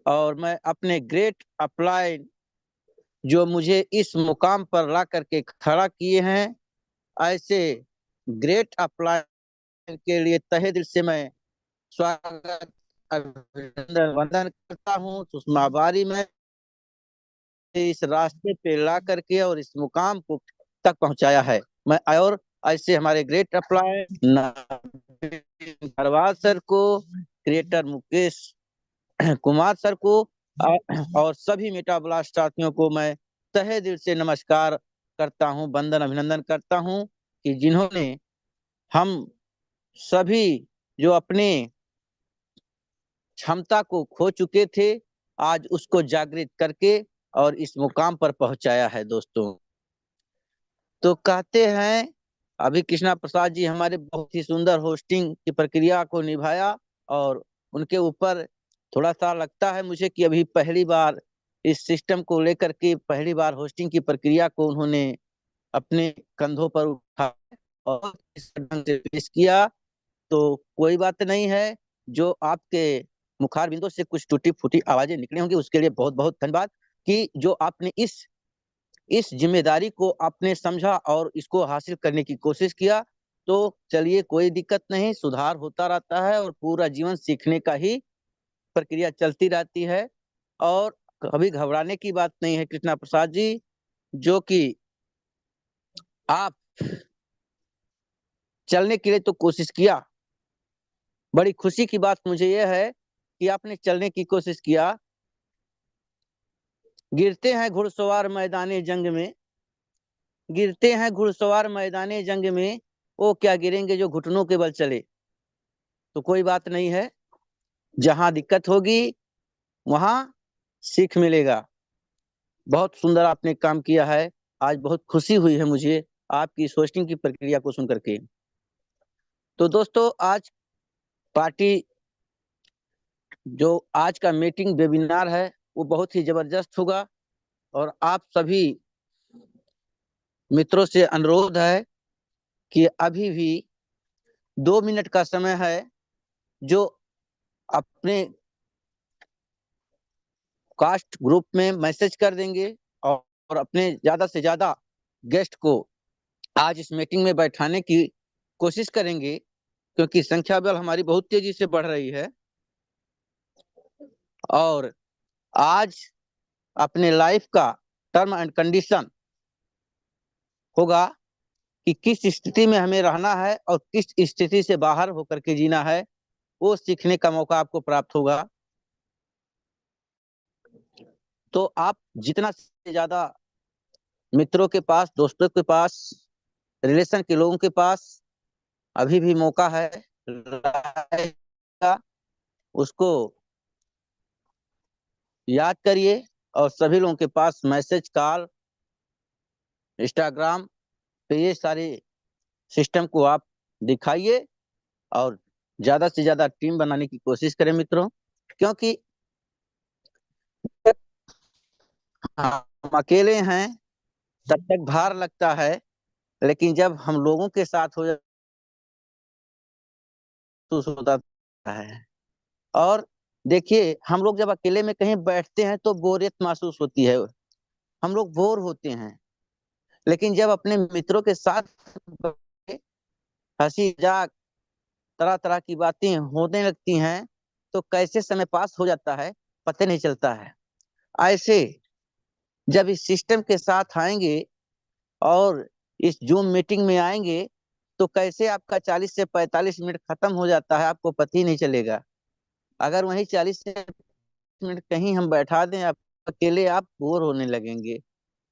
और मैं अपने ग्रेट अपलाइन जो मुझे इस मुकाम पर ला करके खड़ा किए हैं, ऐसे ग्रेट अपलाइन के लिए तहे दिल से मैं स्वागत अभिनंदन वंदन करता हूँ। सुषमा बारी में इस रास्ते पे ला करके और इस मुकाम को तक पहुंचाया है। मैं और ऐसे हमारे ग्रेट अप्लाई नरवाज सर को, क्रिएटर मुकेश कुमार सर को और सभी मेटा ब्लास्ट साथियों को मैं तहे दिल से नमस्कार करता हूं, वंदन अभिनंदन करता हूं कि जिन्होंने हम सभी जो अपने क्षमता को खो चुके थे, आज उसको जागृत करके और इस मुकाम पर पहुंचाया है दोस्तों। तो कहते हैं अभी कृष्णा प्रसाद जी हमारे बहुत ही सुंदर होस्टिंग की प्रक्रिया को निभाया, और उनके ऊपर थोड़ा सा लगता है मुझे कि अभी पहली बार इस सिस्टम को लेकर के पहली बार होस्टिंग की प्रक्रिया को उन्होंने अपने कंधों पर उठा और इस ढंग से पेश किया। तो कोई बात नहीं है, जो आपके मुखार बिंदु से कुछ टूटी फूटी आवाजें निकली होंगी उसके लिए बहुत बहुत धन्यवाद कि जो आपने इस जिम्मेदारी को आपने समझा और इसको हासिल करने की कोशिश किया। तो चलिए, कोई दिक्कत नहीं, सुधार होता रहता है और पूरा जीवन सीखने का ही प्रक्रिया चलती रहती है, और कभी घबराने की बात नहीं है कृष्णा प्रसाद जी। जो कि आप चलने के लिए तो कोशिश किया, बड़ी खुशी की बात मुझे यह है कि आपने चलने की कोशिश किया। गिरते हैं घुड़सवार मैदाने जंग में, गिरते हैं घुड़सवार मैदाने जंग में, वो क्या गिरेंगे जो घुटनों के बल चले। तो कोई बात नहीं है, जहां दिक्कत होगी वहां सीख मिलेगा। बहुत सुंदर आपने काम किया है, आज बहुत खुशी हुई है मुझे आपकी होस्टिंग की प्रक्रिया को सुन करके। तो दोस्तों, आज पार्टी जो आज का मीटिंग वेबिनार है वो बहुत ही जबरदस्त होगा, और आप सभी मित्रों से अनुरोध है कि अभी भी 2 मिनट का समय है, जो अपने कास्ट ग्रुप में मैसेज कर देंगे और अपने ज्यादा से ज्यादा गेस्ट को आज इस मीटिंग में बैठाने की कोशिश करेंगे, क्योंकि संख्या बल हमारी बहुत तेजी से बढ़ रही है। और आज अपने लाइफ का टर्म एंड कंडीशन होगा कि किस स्थिति में हमें रहना है और किस स्थिति से बाहर होकर के जीना है, वो सीखने का मौका आपको प्राप्त होगा। तो आप जितना से ज्यादा मित्रों के पास, दोस्तों के पास, रिलेशन के लोगों के पास अभी भी मौका है, उसको याद करिए और सभी लोगों के पास मैसेज, कॉल, इंस्टाग्राम पे ये सारे सिस्टम को आप दिखाइए और ज्यादा से ज्यादा टीम बनाने की कोशिश करें मित्रों, क्योंकि हम अकेले हैं तब तक भार लगता है, लेकिन जब हम लोगों के साथ हो तो होता है। और देखिए, हम लोग जब अकेले में कहीं बैठते हैं तो बोरियत महसूस होती है, हम लोग बोर होते हैं। लेकिन जब अपने मित्रों के साथ हंसी मजाक तरह तरह की बातें होने लगती हैं तो कैसे समय पास हो जाता है पता नहीं चलता है। ऐसे जब इस सिस्टम के साथ आएंगे और इस जूम मीटिंग में आएंगे तो कैसे आपका 40 से 45 मिनट खत्म हो जाता है आपको पता ही नहीं चलेगा। अगर वही 40 मिनट कहीं हम बैठा दें आप अकेले, आप बोर होने लगेंगे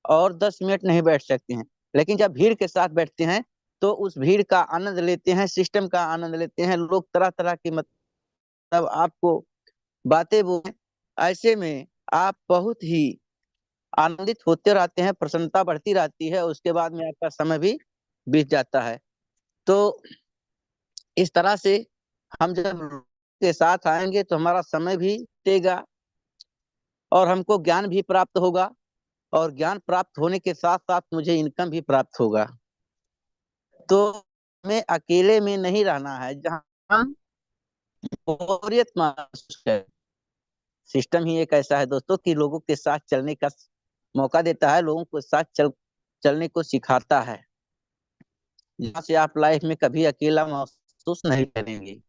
और 10 मिनट नहीं बैठ सकते हैं। लेकिन जब भीड़ के साथ बैठते हैं तो उस भीड़ का आनंद लेते हैं, सिस्टम का आनंद लेते हैं, लोग तरह तरह की मतलब आपको बातें बोले, ऐसे में आप बहुत ही आनंदित होते रहते हैं, प्रसन्नता बढ़ती रहती है, उसके बाद में आपका समय भी बीत जाता है। तो इस तरह से हम जब के साथ आएंगे तो हमारा समय भी बीतेगा और हमको ज्ञान भी प्राप्त होगा, और ज्ञान प्राप्त होने के साथ साथ मुझे इनकम भी प्राप्त होगा। तो हमें अकेले में नहीं रहना है, जहाँ बोरियत महसूस है सिस्टम ही एक ऐसा है दोस्तों कि लोगों के साथ चलने का मौका देता है, लोगों के साथ चलने को सिखाता है, जहाँ से आप लाइफ में कभी अकेला महसूस नहीं करेंगे।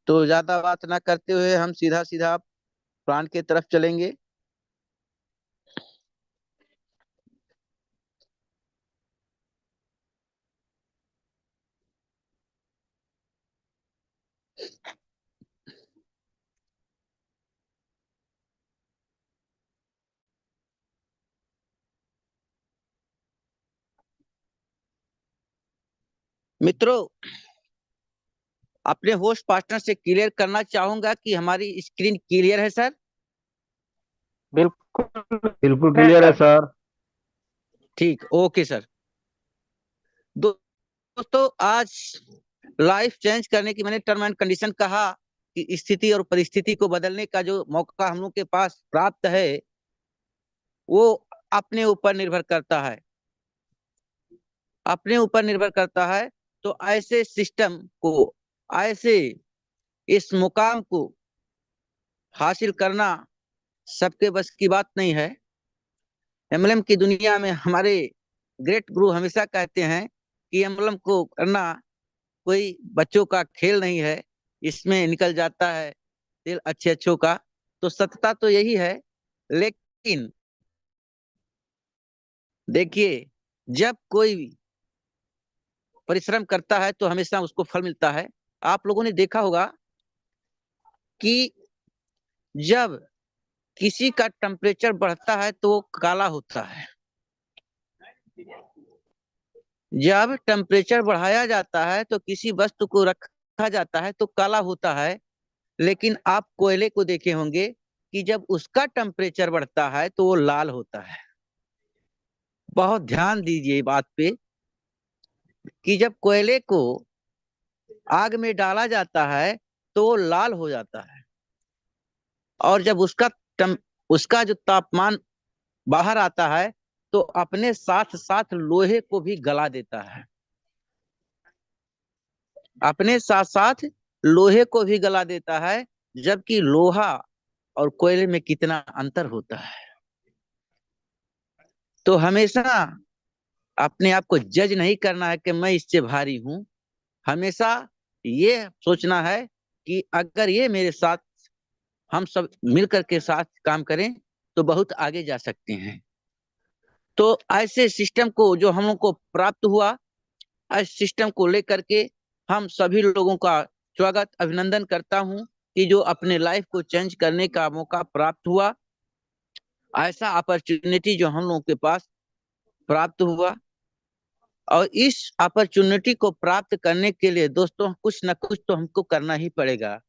तो ज्यादा बात ना करते हुए हम सीधा सीधा प्लान के तरफ चलेंगे। मित्रों, अपने होस्ट पार्टनर से क्लियर करना चाहूंगा कि हमारी स्क्रीन क्लियर है सर। बिल्कुल बिल्कुल क्लियर है सर। ठीक, ओके सर। दोस्तों, आज लाइफ चेंज करने की मैंने टर्म एंड कंडीशन कहा कि स्थिति और परिस्थिति को बदलने का जो मौका हम लोग के पास प्राप्त है वो अपने ऊपर निर्भर करता है, अपने ऊपर निर्भर करता है। तो ऐसे सिस्टम को, ऐसे इस मुकाम को हासिल करना सबके बस की बात नहीं है। एमएलएम की दुनिया में हमारे ग्रेट गुरु हमेशा कहते हैं कि एमएलएम को करना कोई बच्चों का खेल नहीं है, इसमें निकल जाता है दिल अच्छे अच्छों का। तो सत्यता तो यही है। लेकिन देखिए, जब कोई परिश्रम करता है तो हमेशा उसको फल मिलता है। आप लोगों ने देखा होगा कि जब किसी का टेम्परेचर बढ़ता है तो वो काला होता है, जब टेम्परेचर बढ़ाया जाता है तो किसी वस्तु को रखा जाता है तो काला होता है। लेकिन आप कोयले को देखे होंगे कि जब उसका टेम्परेचर बढ़ता है तो वो लाल होता है। बहुत ध्यान दीजिए बात पे कि जब कोयले को आग में डाला जाता है तो वो लाल हो जाता है, और जब उसका जो तापमान बाहर आता है तो अपने साथ साथ लोहे को भी गला देता है, अपने साथ साथ लोहे को भी गला देता है। जबकि लोहा और कोयले में कितना अंतर होता है। तो हमेशा अपने आप को जज नहीं करना है कि मैं इससे भारी हूं। हमेशा ये सोचना है कि अगर ये मेरे साथ, हम सब मिलकर के साथ काम करें तो बहुत आगे जा सकते हैं। तो ऐसे सिस्टम को जो हम लोग को प्राप्त हुआ, इस सिस्टम को लेकर के हम सभी लोगों का स्वागत अभिनंदन करता हूं कि जो अपने लाइफ को चेंज करने का मौका प्राप्त हुआ, ऐसा अपॉर्चुनिटी जो हम लोगों के पास प्राप्त हुआ। और इस अपॉर्चुनिटी को प्राप्त करने के लिए दोस्तों कुछ ना कुछ तो हमको करना ही पड़ेगा।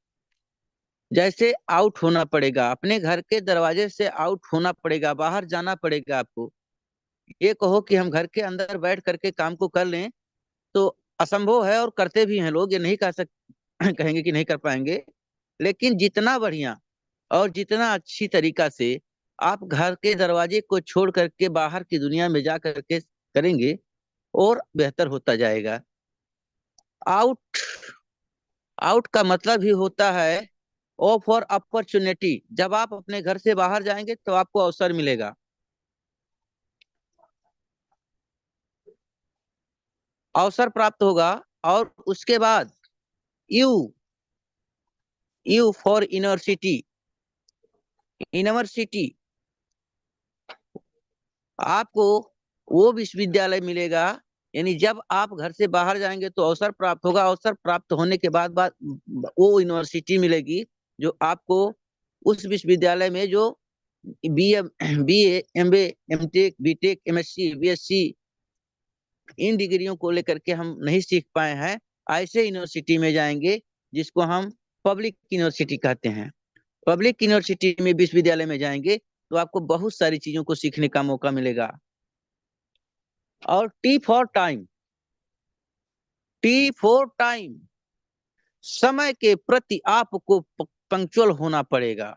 जैसे आउट होना पड़ेगा, अपने घर के दरवाजे से आउट होना पड़ेगा, बाहर जाना पड़ेगा आपको। ये कहो कि हम घर के अंदर बैठ करके काम को कर लें तो असंभव है, और करते भी हैं लोग, ये नहीं कह सक कहेंगे कि नहीं कर पाएंगे। लेकिन जितना बढ़िया और जितना अच्छी तरीका से आप घर के दरवाजे को छोड़ करके बाहर की दुनिया में जा करके करेंगे और बेहतर होता जाएगा। आउट, आउट का मतलब ही होता है ओ फॉर अपॉर्चुनिटी। जब आप अपने घर से बाहर जाएंगे तो आपको अवसर मिलेगा, अवसर प्राप्त होगा। और उसके बाद you, you for university, university आपको वो विश्वविद्यालय मिलेगा। यानी जब आप घर से बाहर जाएंगे तो अवसर प्राप्त होगा, अवसर प्राप्त होने के बाद वो यूनिवर्सिटी मिलेगी जो आपको उस विश्वविद्यालय में जो B M B M A M tech B tech M S C B S C इन डिग्रियों को लेकर के हम नहीं सीख पाए हैं, ऐसे यूनिवर्सिटी में जाएंगे जिसको हम पब्लिक यूनिवर्सिटी कहते हैं। पब्लिक यूनिवर्सिटी में, विश्वविद्यालय में जाएंगे तो आपको बहुत सारी चीजों को सीखने का मौका मिलेगा। और T for time, T for time, समय के प्रति आपको पंक्चुअल होना पड़ेगा।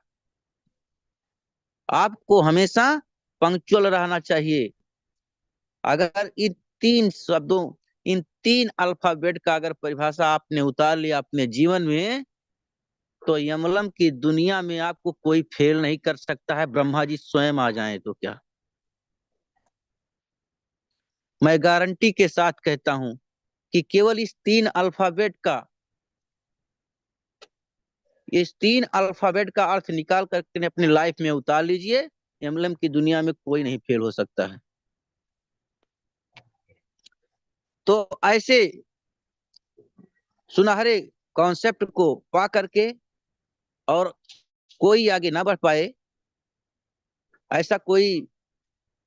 आपको हमेशा पंक्चुअल रहना चाहिए। अगर इन तीन शब्दों, इन तीन अल्फाबेट का अगर परिभाषा आपने उतार लिया अपने जीवन में तो यमलम की दुनिया में आपको कोई फेल नहीं कर सकता है, ब्रह्मा जी स्वयं आ जाएं तो क्या। मैं गारंटी के साथ कहता हूं कि केवल इस तीन अल्फाबेट का अर्थ निकाल करके अपनी लाइफ में उतार लीजिए, यमलम की दुनिया में कोई नहीं फेल हो सकता है। तो ऐसे सुनहरे कॉन्सेप्ट को पा करके और कोई आगे ना बढ़ पाए, ऐसा कोई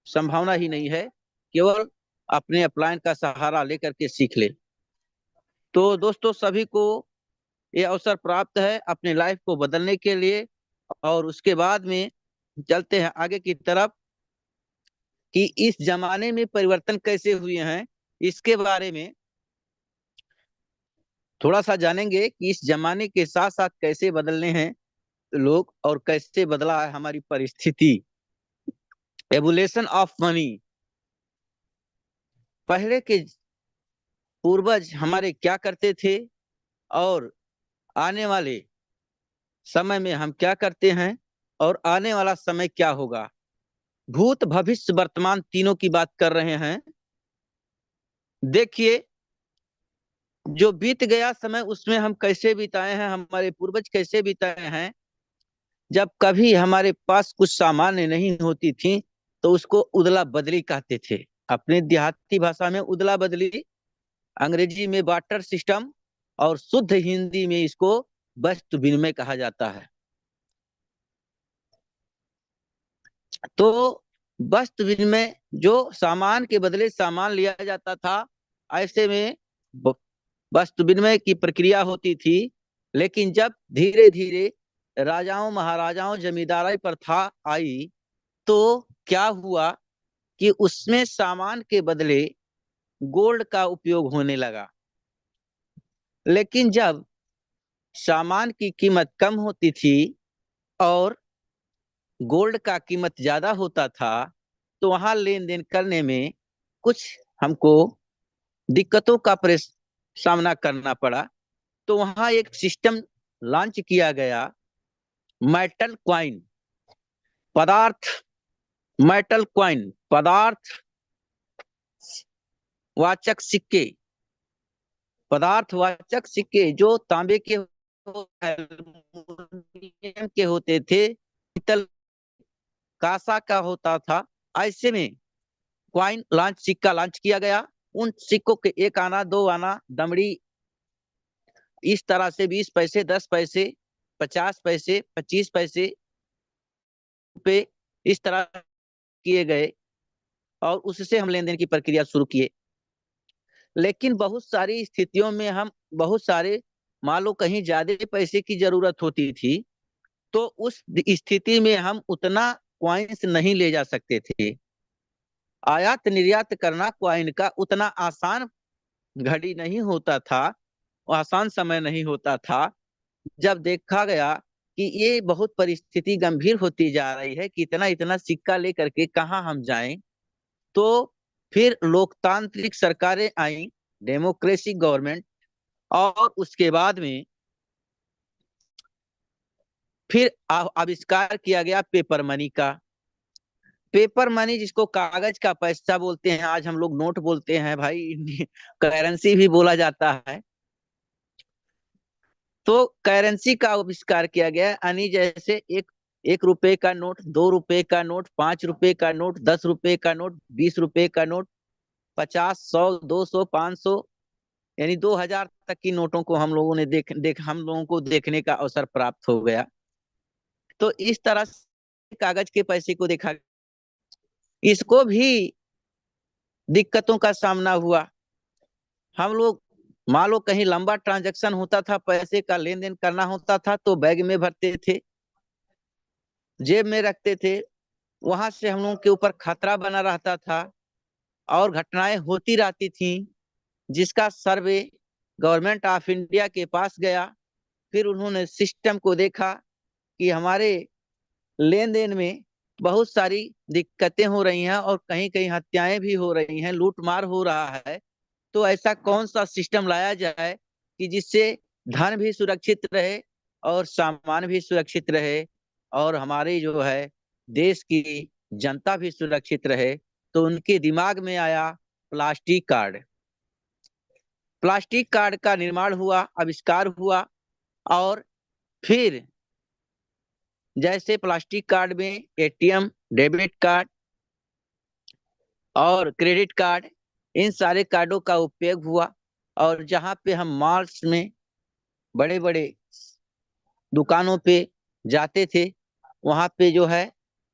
संभावना ही नहीं है। केवल अपने अपलाइन का सहारा लेकर के सीख ले। तो दोस्तों, सभी को ये अवसर प्राप्त है अपने लाइफ को बदलने के लिए। और उसके बाद में चलते हैं आगे की तरफ कि इस जमाने में परिवर्तन कैसे हुए हैं, इसके बारे में थोड़ा सा जानेंगे कि इस जमाने के साथ साथ कैसे बदलने हैं लोग और कैसे बदला है हमारी परिस्थिति। Evolution of money. पहले के पूर्वज हमारे क्या करते थे और आने वाले समय में हम क्या करते हैं और आने वाला समय क्या होगा। भूत भविष्य वर्तमान तीनों की बात कर रहे हैं। देखिए, जो बीत गया समय उसमें हम कैसे बिताए हैं, हमारे पूर्वज कैसे बिताए हैं। जब कभी हमारे पास कुछ सामान्य नहीं होती थी तो उसको उदला बदली कहते थे। अपने देहाती भाषा में उदला बदली, अंग्रेजी में बार्टर सिस्टम और शुद्ध हिंदी में इसको वस्तु विनिमय कहा जाता है। तो वस्तु विनिमय, जो सामान के बदले सामान लिया जाता था, ऐसे में वस्तु विनिमय की प्रक्रिया होती थी। लेकिन जब धीरे धीरे राजाओं महाराजाओं जमींदारी प्रथा आई तो क्या हुआ कि उसमें सामान के बदले गोल्ड का उपयोग होने लगा। लेकिन जब सामान की कीमत कम होती थी और गोल्ड का कीमत ज्यादा होता था तो वहां लेन देन करने में कुछ हमको दिक्कतों का सामना करना पड़ा। तो वहां एक सिस्टम लॉन्च किया गया, मेटल क्वाइन, पदार्थ, मेटल क्वाइन, पदार्थ वाचक सिक्के। पदार्थवाचक सिक्के जो तांबे के, एल्युमिनियम के होते थे, पीतल, कांसा का होता था। ऐसे में क्वाइन लॉन्च, सिक्का लॉन्च किया गया। उन सिक्कों के एक आना, दो आना, दमड़ी, इस तरह से 20 पैसे, 10 पैसे, 50 पैसे, 25 पैसे, रुपए, इस तरह किए गए और उससे हम लेन देन की प्रक्रिया शुरू किए। लेकिन बहुत सारी स्थितियों में हम बहुत सारे, मान लो कहीं ज्यादा पैसे की जरूरत होती थी तो उस स्थिति में हम उतना क्वाइंस नहीं ले जा सकते थे। आयात निर्यात करना क्वाइन का उतना आसान घड़ी नहीं होता था, आसान समय नहीं होता था। जब देखा गया कि ये बहुत परिस्थिति गंभीर होती जा रही है कि इतना इतना सिक्का लेकर के कहाँ हम जाएं, तो फिर लोकतांत्रिक सरकारें आई, डेमोक्रेसी गवर्नमेंट, और उसके बाद में फिर आविष्कार किया गया पेपर मनी का। पेपर मनी जिसको कागज का पैसा बोलते हैं, आज हम लोग नोट बोलते हैं भाई, करेंसी भी बोला जाता है। तो करेंसी का आविष्कार किया गया, यानी जैसे एक 1 रुपए का नोट, 2 रुपए का नोट, 5 रुपए का नोट, 10 रुपए का नोट, 20 रुपए का नोट, 50, 100, 200, 500, यानी 2000 तक की नोटों को हम लोगों ने हम लोगों को देखने का अवसर प्राप्त हो गया। तो इस तरह से कागज के पैसे को देखा, इसको भी दिक्कतों का सामना हुआ। हम लोग मान लो कहीं लंबा ट्रांजैक्शन होता था, पैसे का लेन देन करना होता था तो बैग में भरते थे, जेब में रखते थे। वहां से हम लोगों के ऊपर खतरा बना रहता था और घटनाएं होती रहती थी, जिसका सर्वे गवर्नमेंट ऑफ इंडिया के पास गया। फिर उन्होंने सिस्टम को देखा कि हमारे लेन देन में बहुत सारी दिक्कतें हो रही हैं और कहीं कहीं हत्याएं भी हो रही हैं, लूटमार हो रहा है। तो ऐसा कौन सा सिस्टम लाया जाए कि जिससे धन भी सुरक्षित रहे और सामान भी सुरक्षित रहे और हमारी जो है देश की जनता भी सुरक्षित रहे, तो उनके दिमाग में आया प्लास्टिक कार्ड। प्लास्टिक कार्ड का निर्माण हुआ, आविष्कार हुआ। और फिर जैसे प्लास्टिक कार्ड में एटीएम, डेबिट कार्ड और क्रेडिट कार्ड, इन सारे कार्डों का उपयोग हुआ। और जहाँ पे हम मॉल्स में, बड़े बड़े दुकानों पे जाते थे, वहां पे जो है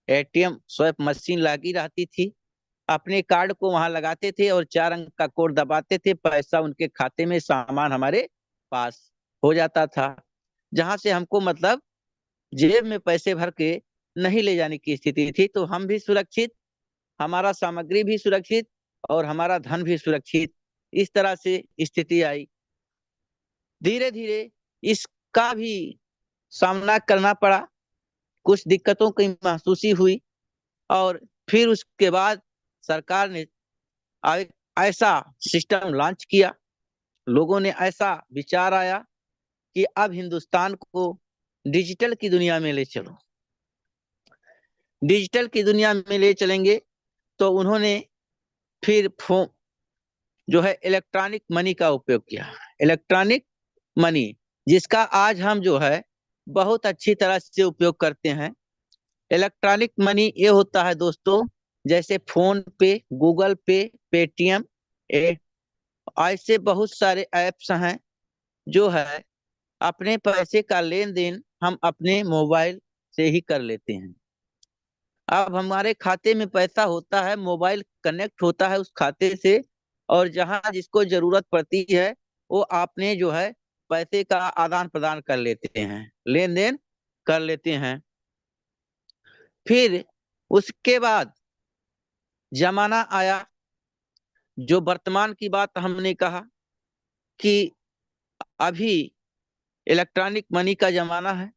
एटीएम स्वैप मशीन लगी रहती थी। अपने कार्ड को वहां लगाते थे और 4 अंक का कोड दबाते थे, पैसा उनके खाते में, सामान हमारे पास हो जाता था। जहां से हमको मतलब जेब में पैसे भर के नहीं ले जाने की स्थिति थी, तो हम भी सुरक्षित, हमारा सामग्री भी सुरक्षित और हमारा धन भी सुरक्षित, इस तरह से स्थिति आई। धीरे धीरे इसका भी सामना करना पड़ा, कुछ दिक्कतों की महसूसी हुई। और फिर उसके बाद सरकार ने ऐसा सिस्टम लॉन्च किया, लोगों ने ऐसा विचार आया कि अब हिंदुस्तान को डिजिटल की दुनिया में ले चलो, डिजिटल की दुनिया में ले चलेंगे। तो उन्होंने फिर फोन जो है इलेक्ट्रॉनिक मनी का उपयोग किया। इलेक्ट्रॉनिक मनी, जिसका आज हम जो है बहुत अच्छी तरह से उपयोग करते हैं। इलेक्ट्रॉनिक मनी ये होता है दोस्तों, जैसे फोन पे, गूगल पे, पेटीएम, ऐसे बहुत सारे ऐप्स हैं जो है अपने पैसे का लेन देन हम अपने मोबाइल से ही कर लेते हैं। अब हमारे खाते में पैसा होता है, मोबाइल कनेक्ट होता है उस खाते से, और जहां जिसको जरूरत पड़ती है वो आपने जो है पैसे का आदान प्रदान कर लेते हैं, लेन देन कर लेते हैं। फिर उसके बाद जमाना आया, जो वर्तमान की बात हमने कहा कि अभी इलेक्ट्रॉनिक मनी का जमाना है,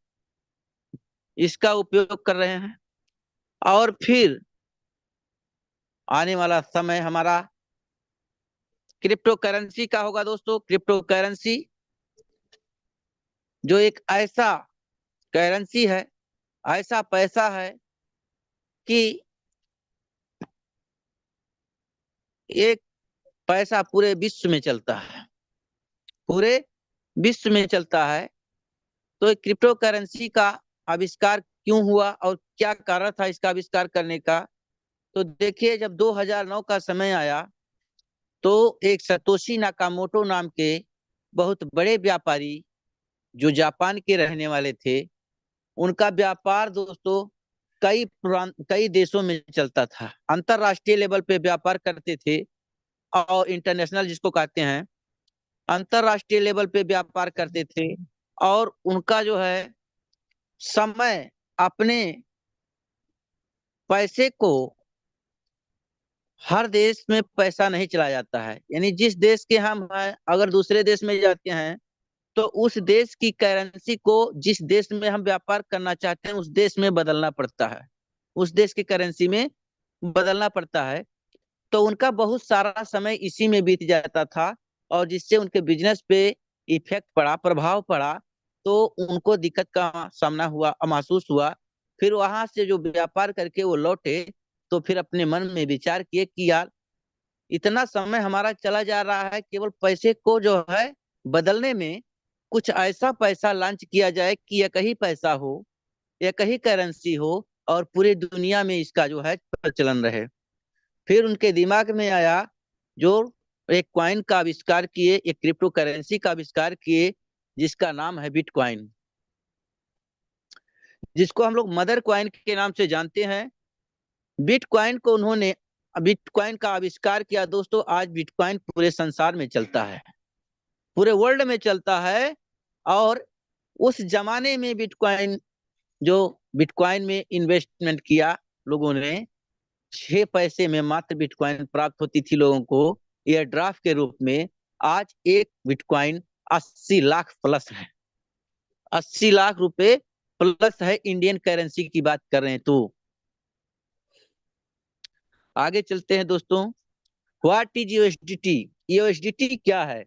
इसका उपयोग कर रहे हैं। और फिर आने वाला समय हमारा क्रिप्टो करेंसी का होगा दोस्तों। क्रिप्टो करेंसी जो एक ऐसा करेंसी है, ऐसा पैसा है कि एक पैसा पूरे विश्व में चलता है, पूरे विश्व में चलता है। तो क्रिप्टो करेंसी का आविष्कार क्यों हुआ और क्या कारण था इसका आविष्कार करने का? तो देखिए, जब 2009 का समय आया तो एक सतोशी नाकामोटो नाम के बहुत बड़े व्यापारी, जो जापान के रहने वाले थे, उनका व्यापार दोस्तों कई देशों में चलता था। अंतरराष्ट्रीय लेवल पे व्यापार करते थे, और इंटरनेशनल जिसको कहते हैं, अंतरराष्ट्रीय लेवल पे व्यापार करते थे। और उनका जो है समय, अपने पैसे को, हर देश में पैसा नहीं चला जाता है, यानी जिस देश के हम हैं अगर दूसरे देश में जाते हैं तो उस देश की करेंसी को जिस देश में हम व्यापार करना चाहते हैं उस देश में बदलना पड़ता है, उस देश की करेंसी में बदलना पड़ता है। तो उनका बहुत सारा समय इसी में बीत जाता था, और जिससे उनके बिजनेस पे इफेक्ट पड़ा, प्रभाव पड़ा। तो उनको दिक्कत का सामना हुआ, महसूस हुआ। फिर वहां से जो व्यापार करके वो लौटे, तो फिर अपने मन में विचार किए कि यार, इतना समय हमारा चला जा रहा है केवल पैसे को जो है बदलने में, कुछ ऐसा पैसा लॉन्च किया जाए कि एक ही पैसा हो, एक ही करेंसी हो, और पूरी दुनिया में इसका जो है प्रचलन रहे। फिर उनके दिमाग में आया, जो एक कॉइन का आविष्कार किए, एक क्रिप्टो करेंसी का आविष्कार किए, जिसका नाम है बिटकॉइन, जिसको हम लोग मदर कॉइन के नाम से जानते हैं। बिटकॉइन को उन्होंने, बिटकॉइन का आविष्कार किया दोस्तों। आज बिटकॉइन पूरे संसार में चलता है, पूरे वर्ल्ड में चलता है। और उस जमाने में बिटकॉइन, जो बिटकॉइन में इन्वेस्टमेंट किया लोगों ने, 6 पैसे में मात्र बिटकॉइन प्राप्त होती थी लोगों को एयर ड्राफ्ट के रूप में। आज एक बिटकॉइन 80 लाख प्लस है, 80 लाख रुपए प्लस है, इंडियन करेंसी की बात कर रहे हैं। तो आगे चलते हैं दोस्तों। What is USDT? यूएसडीटी क्या है?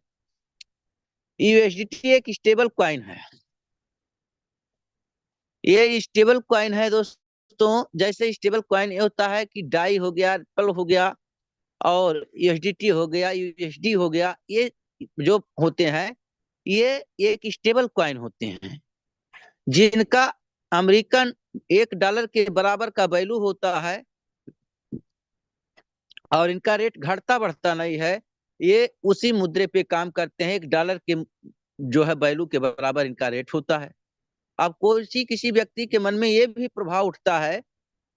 यूएसडीटी एक स्टेबल कॉइन है, ये स्टेबल कॉइन है दोस्तों। जैसे स्टेबल कॉइन ये होता है कि डाई हो गया, पल हो गया, और यूएसडीटी हो गया, यूएसडी हो गया, ये जो होते हैं ये एक स्टेबल कॉइन होते हैं, जिनका अमेरिकन $1 के बराबर का वैल्यू होता है, और इनका रेट घटता बढ़ता नहीं है। ये उसी मुद्रे पे काम करते हैं, $1 के जो है वैल्यू के बराबर इनका रेट होता है। अब कोई किसी व्यक्ति के मन में ये भी प्रभाव उठता है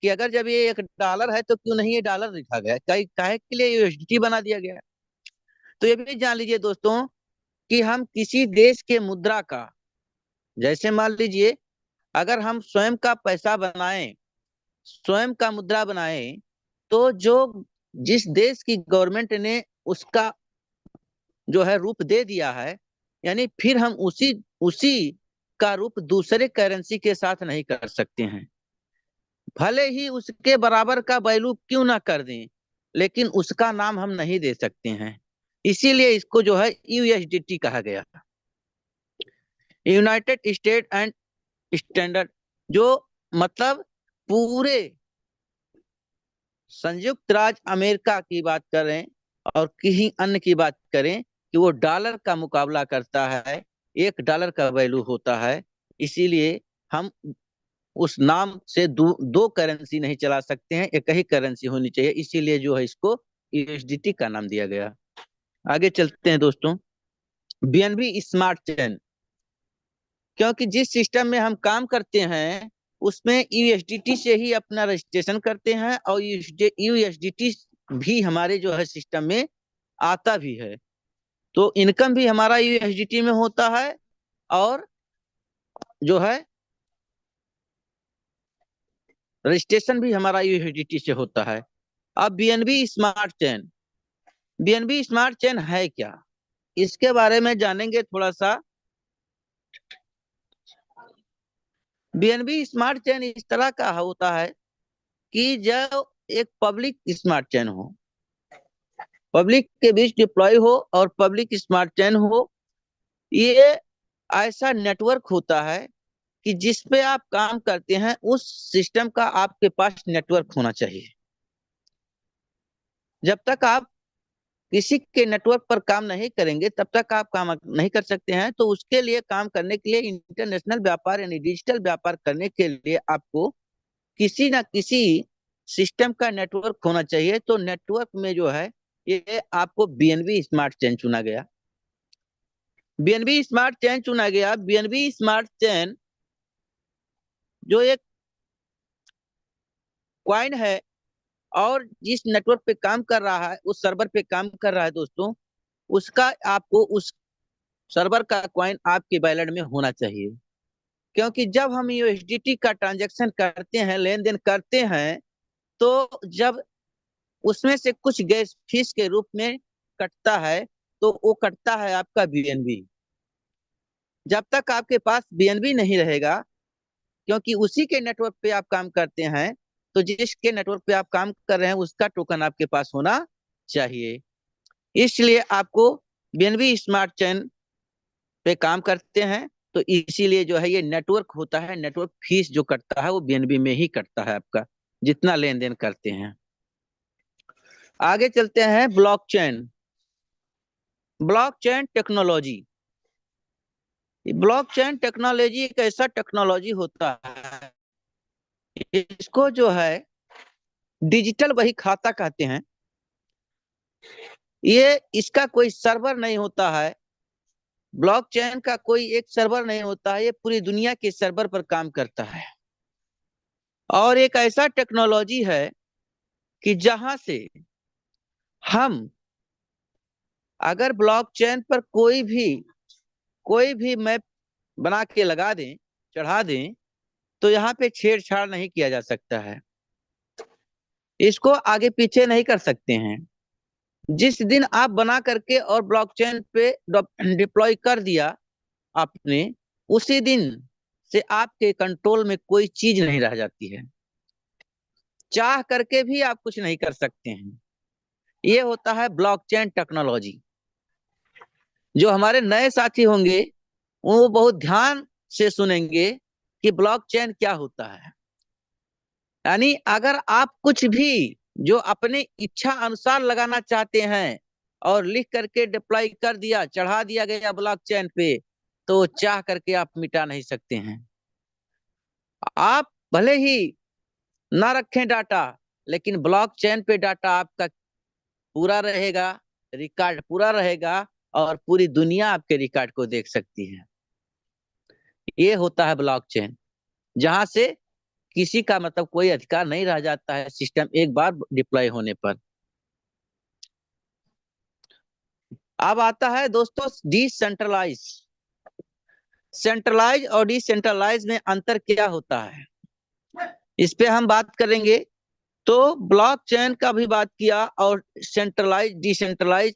कि अगर जब ये $1 है तो क्यों नहीं ये डॉलर लिखा गया, कई काहे के लिए यूएसडी बना दिया गया। तो ये भी जान लीजिए दोस्तों कि हम किसी देश के मुद्रा का, जैसे मान लीजिए अगर हम स्वयं का पैसा बनाएं, स्वयं का मुद्रा बनाएं, तो जो जिस देश की गवर्नमेंट ने उसका जो है रूप दे दिया है, यानी फिर हम उसी उसी का रूप दूसरे करेंसी के साथ नहीं कर सकते हैं। भले ही उसके बराबर का वैल्यू क्यों ना कर दें, लेकिन उसका नाम हम नहीं दे सकते हैं। इसीलिए इसको जो है यूएसडीटी कहा गया, यूनाइटेड स्टेट एंड स्टैंडर्ड, जो मतलब पूरे संयुक्त राज्य अमेरिका की बात करें और कहीं अन्य की बात करें कि वो डॉलर का मुकाबला करता है, $1 का वैल्यू होता है। इसीलिए हम उस नाम से दो करेंसी नहीं चला सकते हैं, एक ही करेंसी होनी चाहिए। इसीलिए जो है इसको यूएसडीटी का नाम दिया गया। आगे चलते हैं दोस्तों, बीएनबी स्मार्ट चेन, क्योंकि जिस सिस्टम में हम काम करते हैं उसमें यूएसडीटी से ही अपना रजिस्ट्रेशन करते हैं, और यूएसडीटी भी हमारे जो है सिस्टम में आता भी है। तो इनकम भी हमारा यूएसडीटी में होता है, और जो है रजिस्ट्रेशन भी हमारा यूएसडीटी से होता है। अब BNB smart chain, BNB smart chain है क्या, इसके बारे में जानेंगे थोड़ा सा। बीएनबी स्मार्ट चेन इस तरह का होता है कि जब एक पब्लिक स्मार्ट चेन हो, पब्लिक के बीच डिप्लॉय हो और पब्लिक स्मार्ट चेन हो, ये ऐसा नेटवर्क होता है कि जिस पे आप काम करते हैं उस सिस्टम का आपके पास नेटवर्क होना चाहिए। जब तक आप किसी के नेटवर्क पर काम नहीं करेंगे तब तक आप काम नहीं कर सकते हैं। तो उसके लिए काम करने के लिए, इंटरनेशनल व्यापार यानी डिजिटल व्यापार करने के लिए आपको किसी ना किसी सिस्टम का नेटवर्क होना चाहिए। तो नेटवर्क में जो है ये आपको बीएनबी स्मार्ट चेन चुना गया, बीएनबी स्मार्ट चेन चुना गया। बीएनबी स्मार्ट चेन जो एक क्वाइन है और जिस नेटवर्क पे काम कर रहा है, उस सर्वर पे काम कर रहा है दोस्तों, उसका आपको उस सर्वर का क्वाइन आपके वैलेट में होना चाहिए। क्योंकि जब हम यूएसडीटी का ट्रांजैक्शन करते हैं, लेन देन करते हैं, तो जब उसमें से कुछ गैस फीस के रूप में कटता है, तो वो कटता है आपका बीएनबी। जब तक आपके पास बीएनबी नहीं रहेगा, क्योंकि उसी के नेटवर्क पे आप काम करते हैं, तो जिसके नेटवर्क पे आप काम कर रहे हैं उसका टोकन आपके पास होना चाहिए। इसलिए आपको बीएनबी स्मार्ट चेन पे काम करते हैं, तो इसीलिए जो है ये नेटवर्क होता है। नेटवर्क फीस जो कटता है वो बीएनबी में ही कटता है आपका, जितना लेन देन करते हैं। आगे चलते हैं blockchain, blockchain technology. Blockchain technology एक ऐसा टेक्नोलॉजी होता है, इसको जो है डिजिटल बही खाता कहते हैं। ये इसका कोई सर्वर नहीं होता है, ब्लॉकचेन का कोई एक सर्वर नहीं होता है, ये पूरी दुनिया के सर्वर पर काम करता है। और एक ऐसा टेक्नोलॉजी है कि जहां से हम अगर ब्लॉकचेन पर कोई भी मैप बना के लगा दें, चढ़ा दें, तो यहाँ पे छेड़छाड़ नहीं किया जा सकता है, इसको आगे पीछे नहीं कर सकते हैं। जिस दिन आप बना करके और ब्लॉकचेन पे डिप्लॉय कर दिया आपने, उसी दिन से आपके कंट्रोल में कोई चीज नहीं रह जाती है, चाह करके भी आप कुछ नहीं कर सकते हैं। ये होता है ब्लॉकचेन टेक्नोलॉजी। जो हमारे नए साथी होंगे वो बहुत ध्यान से सुनेंगे, कि ब्लॉकचेन क्या होता है। यानी अगर आप कुछ भी जो अपने इच्छा अनुसार लगाना चाहते हैं और लिख करके डिप्लॉय कर दिया, चढ़ा दिया गया ब्लॉकचेन पे, तो चाह करके आप मिटा नहीं सकते हैं। आप भले ही ना रखें डाटा, लेकिन ब्लॉकचेन पे डाटा आपका पूरा रहेगा, रिकॉर्ड पूरा रहेगा, और पूरी दुनिया आपके रिकॉर्ड को देख सकती है। ये होता है ब्लॉकचेन, जहां से किसी का मतलब कोई अधिकार नहीं रह जाता है सिस्टम एक बार डिप्लॉय होने पर। अब आता है दोस्तों डिसेंट्रलाइज। सेंट्रलाइज और डिसेंट्रलाइज में अंतर क्या होता है, इस पे हम बात करेंगे। तो ब्लॉकचेन का भी बात किया, और सेंट्रलाइज डिसेंट्रलाइज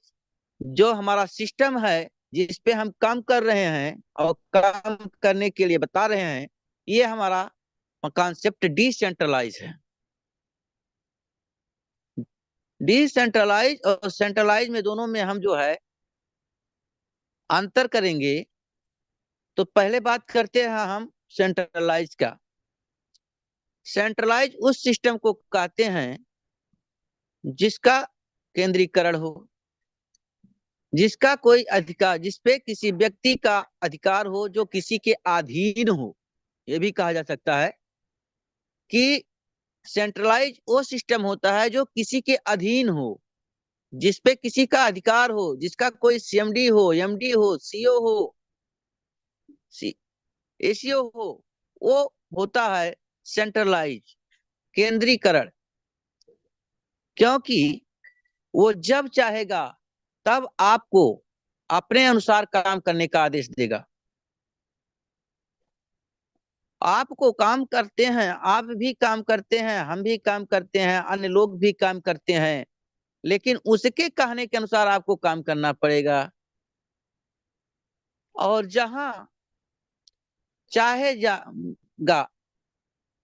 जो हमारा सिस्टम है जिस पे हम काम कर रहे हैं और काम करने के लिए बता रहे हैं, ये हमारा कॉन्सेप्ट डिसेंट्रलाइज है। डिसेंट्रलाइज और सेंट्रलाइज में दोनों में हम जो है अंतर करेंगे। तो पहले बात करते हैं हम सेंट्रलाइज का। सेंट्रलाइज उस सिस्टम को कहते हैं जिसका केंद्रीकरण हो, जिसका कोई अधिकार, जिसपे किसी व्यक्ति का अधिकार हो जो किसी के अधीन हो। यह भी कहा जा सकता है कि सेंट्रलाइज वो सिस्टम होता है जो किसी के अधीन हो, जिसपे किसी का अधिकार हो, जिसका कोई सीएमडी हो, एमडी हो, सीओ हो, एसीओ हो, वो होता है सेंट्रलाइज, केंद्रीकरण। क्योंकि वो जब चाहेगा तब आपको अपने अनुसार काम करने का आदेश देगा। आपको काम करते हैं, आप भी काम करते हैं, हम भी काम करते हैं, अन्य लोग भी काम करते हैं, लेकिन उसके कहने के अनुसार आपको काम करना पड़ेगा। और जहां चाहेगा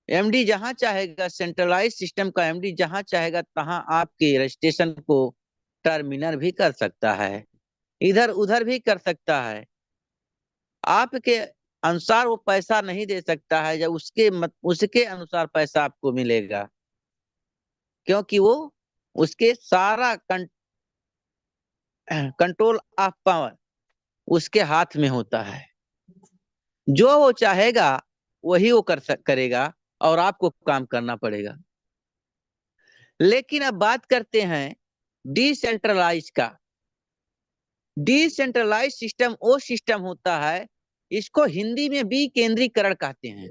एमडी, जहां चाहेगा सेंट्रलाइज सिस्टम का एमडी जहां चाहेगा तहां आपके रजिस्ट्रेशन को टर्मिनल भी कर सकता है, इधर उधर भी कर सकता है। आपके अनुसार वो पैसा नहीं दे सकता है, जब उसके अनुसार पैसा आपको मिलेगा, क्योंकि वो उसके सारा कंट्रोल ऑफ पावर उसके हाथ में होता है। जो वो चाहेगा वही वो करेगा, और आपको काम करना पड़ेगा। लेकिन अब बात करते हैं डिसेंट्रलाइज का। डिसेंट्रलाइज सिस्टम वो सिस्टम होता है, इसको हिंदी में विकेंद्रीकरण कहते हैं।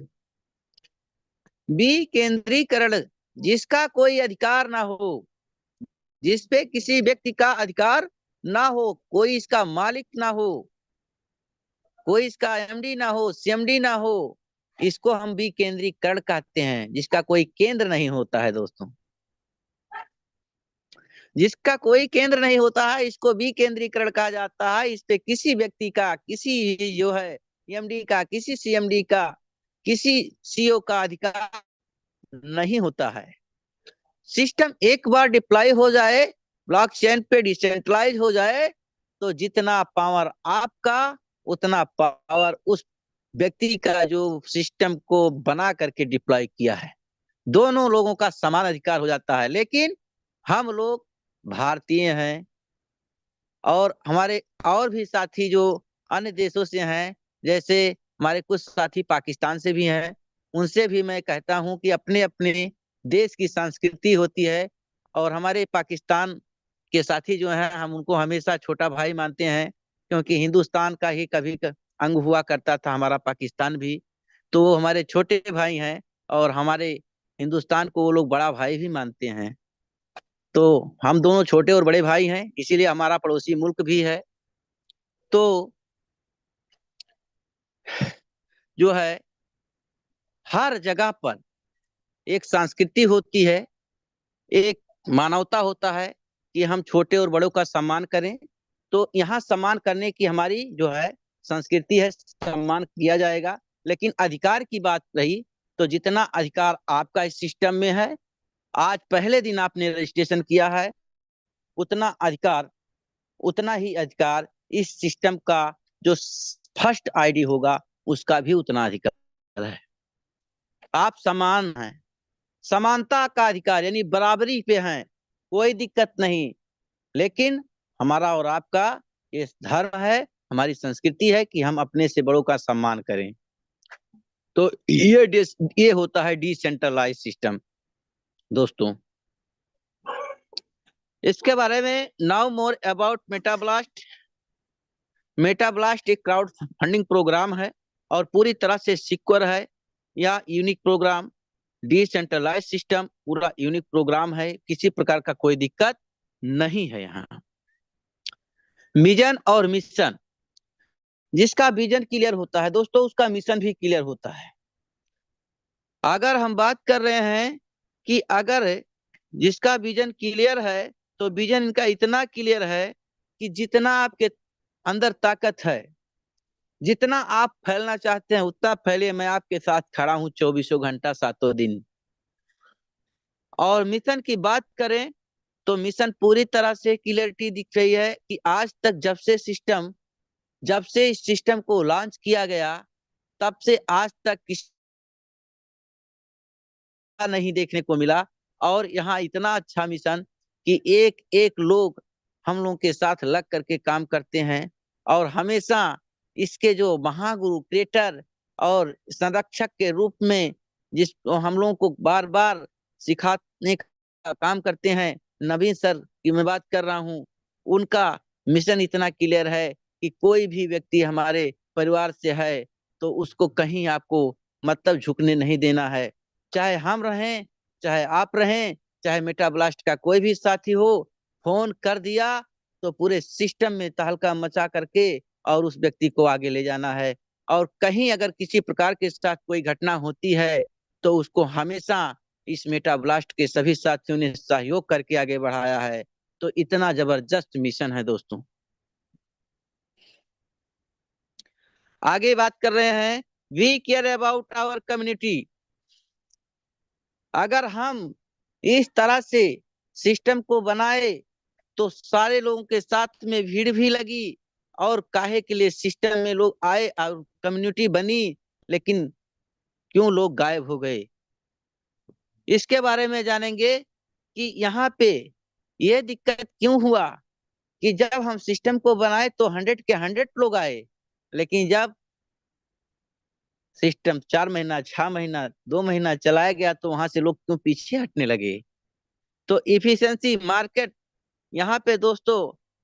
विकेंद्रीकरण, जिसका कोई अधिकार ना हो, जिसपे किसी व्यक्ति का अधिकार ना हो, कोई इसका मालिक ना हो, कोई इसका एमडी ना हो, सीएमडी ना हो, इसको हम विकेंद्रीकरण कहते हैं, जिसका कोई केंद्र नहीं होता है दोस्तों। जिसका कोई केंद्र नहीं होता है इसको विकेंद्रीकरण कहा जाता है। इस पे किसी व्यक्ति का, किसी जो है एमडी का, किसी सीएमडी का, किसी सीओ का अधिकार नहीं होता है। सिस्टम एक बार डिप्लॉय हो जाए, ब्लॉकचेन पे डिसेंट्रलाइज हो जाए, तो जितना पावर आपका उतना पावर उस व्यक्ति का जो सिस्टम को बना करके डिप्लॉय किया है। दोनों लोगों का समान अधिकार हो जाता है। लेकिन हम लोग भारतीय हैं, और हमारे और भी साथी जो अन्य देशों से हैं, जैसे हमारे कुछ साथी पाकिस्तान से भी हैं, उनसे भी मैं कहता हूं कि अपने अपने देश की संस्कृति होती है। और हमारे पाकिस्तान के साथी जो हैं, हम उनको हमेशा छोटा भाई मानते हैं, क्योंकि हिंदुस्तान का ही कभी अंग हुआ करता था हमारा पाकिस्तान भी। तो वो हमारे छोटे भाई हैं, और हमारे हिंदुस्तान को वो लोग बड़ा भाई भी मानते हैं। तो हम दोनों छोटे और बड़े भाई हैं, इसीलिए हमारा पड़ोसी मुल्क भी है। तो जो है हर जगह पर एक संस्कृति होती है, एक मानवता होता है कि हम छोटे और बड़ों का सम्मान करें। तो यहाँ सम्मान करने की हमारी जो है संस्कृति है, सम्मान किया जाएगा। लेकिन अधिकार की बात रही, तो जितना अधिकार आपका इस सिस्टम में है, आज पहले दिन आपने रजिस्ट्रेशन किया है, उतना अधिकार, उतना ही अधिकार इस सिस्टम का जो फर्स्ट आईडी होगा उसका भी उतना अधिकार है। आप समान हैं, समानता का अधिकार यानी बराबरी पे हैं, कोई दिक्कत नहीं। लेकिन हमारा और आपका ये धर्म है, हमारी संस्कृति है कि हम अपने से बड़ों का सम्मान करें। तो ये होता है डिसेंट्रलाइज सिस्टम दोस्तों। इसके बारे में नाउ मोर अबाउट मेटाब्लास्ट। मेटाब्लास्ट एक क्राउड फंडिंग प्रोग्राम है और पूरी तरह से सिक्योर है या यूनिक प्रोग्राम। डिसेंट्रलाइज सिस्टम पूरा यूनिक प्रोग्राम है, किसी प्रकार का कोई दिक्कत नहीं है यहाँ। विजन और मिशन, जिसका विजन क्लियर होता है दोस्तों उसका मिशन भी क्लियर होता है। अगर हम बात कर रहे हैं कि अगर जिसका विजन क्लियर है तो विजन इनका इतना क्लियर है कि जितना आपके अंदर ताकत है, जितना आप फैलना चाहते हैं उतना फैले, मैं आपके साथ खड़ा हूं 24 घंटा 7 दिन। और मिशन की बात करें तो मिशन पूरी तरह से क्लियरिटी दिख रही है कि आज तक जब से इस सिस्टम को लॉन्च किया गया तब से आज तक किसी नहीं देखने को मिला। और यहाँ इतना अच्छा मिशन कि एक एक लोग हम लोगों के साथ लग करके काम करते हैं और हमेशा इसके जो महागुरु क्रिएटर और संरक्षक के रूप में जिस हम लोगों को बार बार सिखाने का काम करते हैं, नवीन सर की मैं बात कर रहा हूँ, उनका मिशन इतना क्लियर है कि कोई भी व्यक्ति हमारे परिवार से है तो उसको कहीं आपको मतलब झुकने नहीं देना है। चाहे हम रहें, चाहे आप रहें, चाहे मेटाब्लास्ट का कोई भी साथी हो, फोन कर दिया तो पूरे सिस्टम में तहलका मचा करके और उस व्यक्ति को आगे ले जाना है। और कहीं अगर किसी प्रकार के साथ कोई घटना होती है तो उसको हमेशा इस मेटाब्लास्ट के सभी साथियों ने सहयोग करके आगे बढ़ाया है। तो इतना जबरदस्त मिशन है दोस्तों। आगे बात कर रहे हैं, we care about our community. अगर हम इस तरह से सिस्टम को बनाए तो सारे लोगों के साथ में भीड़ भी लगी और काहे के लिए सिस्टम में लोग आए और कम्युनिटी बनी, लेकिन क्यों लोग गायब हो गए, इसके बारे में जानेंगे कि यहाँ पे ये दिक्कत क्यों हुआ कि जब हम सिस्टम को बनाए तो 100 के 100 लोग आए, लेकिन जब सिस्टम 4 महीना 6 महीना 2 महीना चलाया गया तो वहां से लोग क्यों पीछे हटने लगे। तो इफिशियंसी मार्केट, यहाँ पे दोस्तों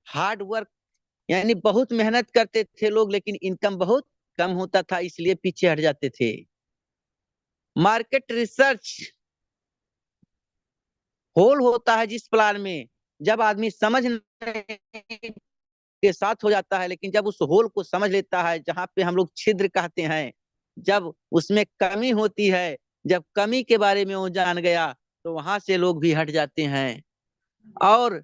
हार्ड वर्क यानी बहुत मेहनत करते थे लोग लेकिन इनकम बहुत कम होता था, इसलिए पीछे हट जाते थे। मार्केट रिसर्च होल होता है जिस प्लान में, जब आदमी समझ के साथ हो जाता है, लेकिन जब उस होल को समझ लेता है जहां पे हम लोग छिद्र कहते हैं, जब उसमें कमी होती है, जब कमी के बारे में वो जान गया तो वहां से लोग भी हट जाते हैं। और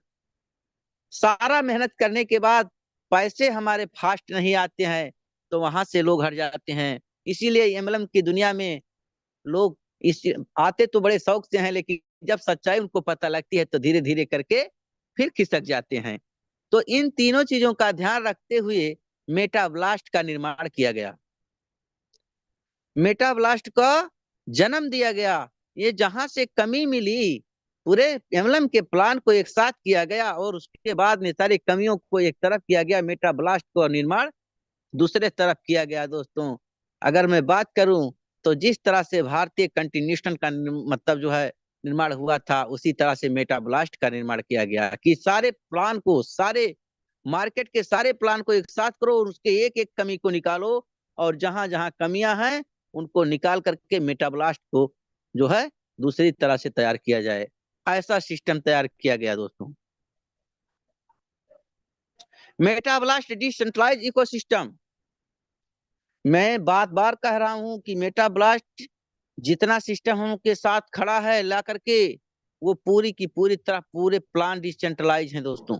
सारा मेहनत करने के बाद पैसे हमारे फास्ट नहीं आते हैं तो वहां से लोग हट जाते हैं। इसीलिए एमएलएम की दुनिया में लोग इस आते तो बड़े शौक से हैं, लेकिन जब सच्चाई उनको पता लगती है तो धीरे धीरे करके फिर खिसक जाते हैं। तो इन तीनों चीजों का ध्यान रखते हुए मेटाब्लास्ट का निर्माण किया गया, मेटाब्लास्ट का जन्म दिया गया। ये जहां से कमी मिली, पूरे एमएलएम के प्लान को एक साथ किया गया और उसके बाद में सारी कमियों को एक तरफ किया गया, मेटाब्लास्ट को निर्माण दूसरे तरफ किया गया दोस्तों। अगर मैं बात करूं तो जिस तरह से भारतीय कंटिन्यूशन का मतलब जो है निर्माण हुआ था, उसी तरह से मेटाब्लास्ट का निर्माण किया गया कि सारे प्लान को, सारे मार्केट के सारे प्लान को एक साथ करो और उसके एक एक कमी को निकालो और जहां जहां कमियां हैं उनको निकाल करके मेटाब्लास्ट को जो है दूसरी तरह से तैयार किया जाए, ऐसा सिस्टम तैयार किया गया दोस्तों। मेटाब्लास्ट डिसेंट्रलाइज इकोसिस्टम, मैं बार बार कह रहा हूं कि मेटाब्लास्ट जितना सिस्टम हम के साथ खड़ा है ला करके, वो पूरी की पूरी तरह पूरे प्लान डिसेंट्रलाइज हैं दोस्तों।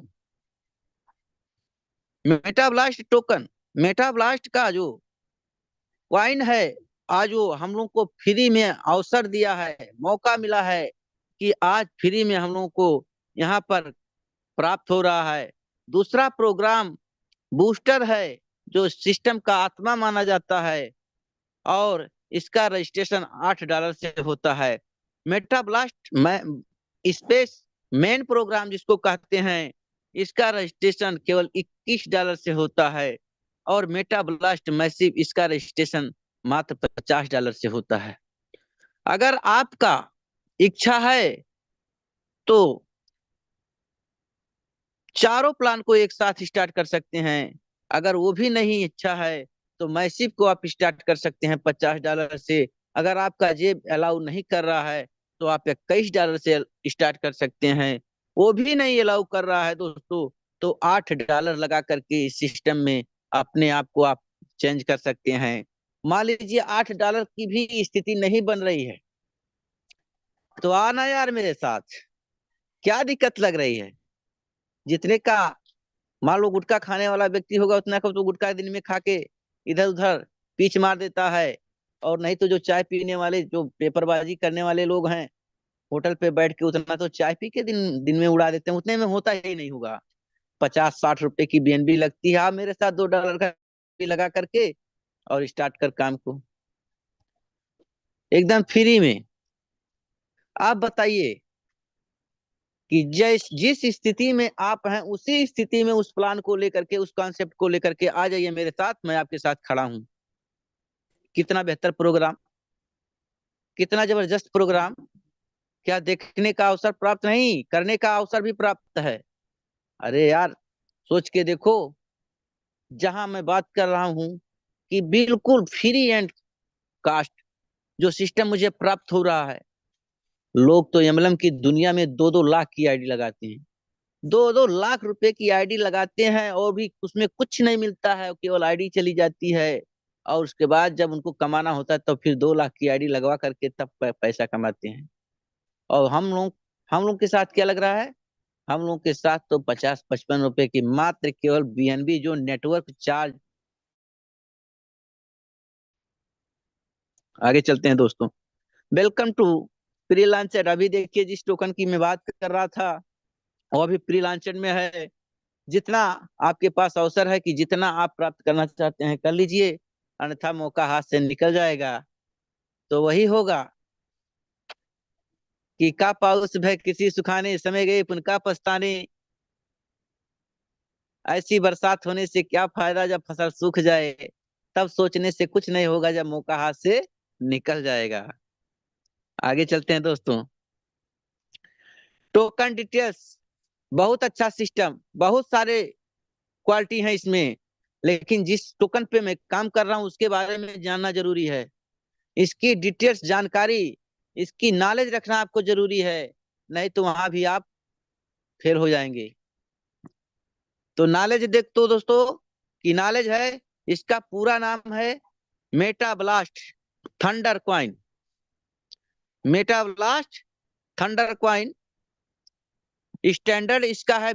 मेटाब्लास्ट टोकन, मेटाब्लास्ट का जो क्वाइन है, आज वो हम लोग को फ्री में अवसर दिया है, मौका मिला है कि आज फ्री में हम लोग को यहाँ पर प्राप्त हो रहा है। दूसरा प्रोग्राम बूस्टर है जो सिस्टम का आत्मा माना जाता है, और इसका रजिस्ट्रेशन $8 से होता है। Meta blast space main program जिसको कहते हैं, इसका रजिस्ट्रेशन केवल $21 से होता है। और मेटा ब्लास्ट मैसिव, इसका रजिस्ट्रेशन मात्र $50 से होता है। अगर आपका इच्छा है तो चारों प्लान को एक साथ स्टार्ट कर सकते हैं। अगर वो भी नहीं इच्छा है तो मैसिव को आप स्टार्ट कर सकते हैं $50 से। अगर आपका जेब अलाउ नहीं कर रहा है तो आप $21 से स्टार्ट कर सकते हैं। वो भी नहीं अलाउ कर रहा है दोस्तों, तो $8 लगा करके इस सिस्टम में अपने आप को आप चेंज कर सकते हैं। मान लीजिए $8 की भी स्थिति नहीं बन रही है तो आना यार मेरे साथ, क्या दिक्कत लग रही है? जितने का मान लो गुटखा खाने वाला व्यक्ति होगा उतना का तो गुटखा दिन में खा के इधर उधर पीछ मार देता है। और नहीं तो जो चाय पीने वाले, जो पेपरबाजी करने वाले लोग हैं, होटल पे बैठ के उतना तो चाय पी के दिन दिन में उड़ा देते हैं, उतने में होता ही नहीं होगा। 50-60 रुपए की बीएनबी लगती है। आप मेरे साथ $2 का भी लगा करके और स्टार्ट कर काम को एकदम फ्री में। आप बताइए कि जिस स्थिति में आप हैं उसी स्थिति में उस प्लान को लेकर के, उस कॉन्सेप्ट को लेकर के आ जाइए मेरे साथ, मैं आपके साथ खड़ा हूं। कितना बेहतर प्रोग्राम, कितना जबरदस्त प्रोग्राम! क्या देखने का अवसर प्राप्त नहीं, करने का अवसर भी प्राप्त है? अरे यार, सोच के देखो। जहां मैं बात कर रहा हूं कि बिल्कुल फ्री एंड कास्ट जो सिस्टम मुझे प्राप्त हो रहा है, लोग तो यमलम की दुनिया में 2-2 लाख की आईडी लगाते हैं। 2-2 लाख रुपए की आईडी लगाते हैं और भी उसमें कुछ नहीं मिलता है, केवल आईडी चली जाती है। और उसके बाद जब उनको कमाना होता है तो फिर 2 लाख की आईडी लगवा करके तब पैसा कमाते हैं। और हम लोग के साथ क्या लग रहा है? हम लोग के साथ तो 50-55 रुपए की मात्र केवल बीएनबी जो नेटवर्क चार्ज। आगे चलते हैं दोस्तों। Welcome to freelancer. अभी देखिए जिस टोकन की मैं बात कर रहा था वो अभी फ्रीलांसर में है। जितना आपके पास अवसर है कि जितना आप प्राप्त करना चाहते हैं कर लीजिए, अन्यथा मौका हाथ से निकल जाएगा। तो वही होगा कि का पाउस भय किसी सुखाने, समय गए पुनका पछताने। ऐसी बरसात होने से क्या फायदा जब फसल सूख जाए, तब सोचने से कुछ नहीं होगा जब मौका हाथ से निकल जाएगा। आगे चलते हैं दोस्तों। टोकन डिटेल्स, बहुत अच्छा सिस्टम, बहुत सारे क्वालिटी है इसमें। लेकिन जिस टोकन पे मैं काम कर रहा हूँ उसके बारे में जानना जरूरी है। इसकी डिटेल्स जानकारी, इसकी नॉलेज रखना आपको जरूरी है, नहीं तो वहां भी आप फेल हो जाएंगे। तो नॉलेज देख तो दोस्तों कि नॉलेज है। इसका पूरा नाम है meta blast thunder coin. Meta blast thunder coin. Standard इसका है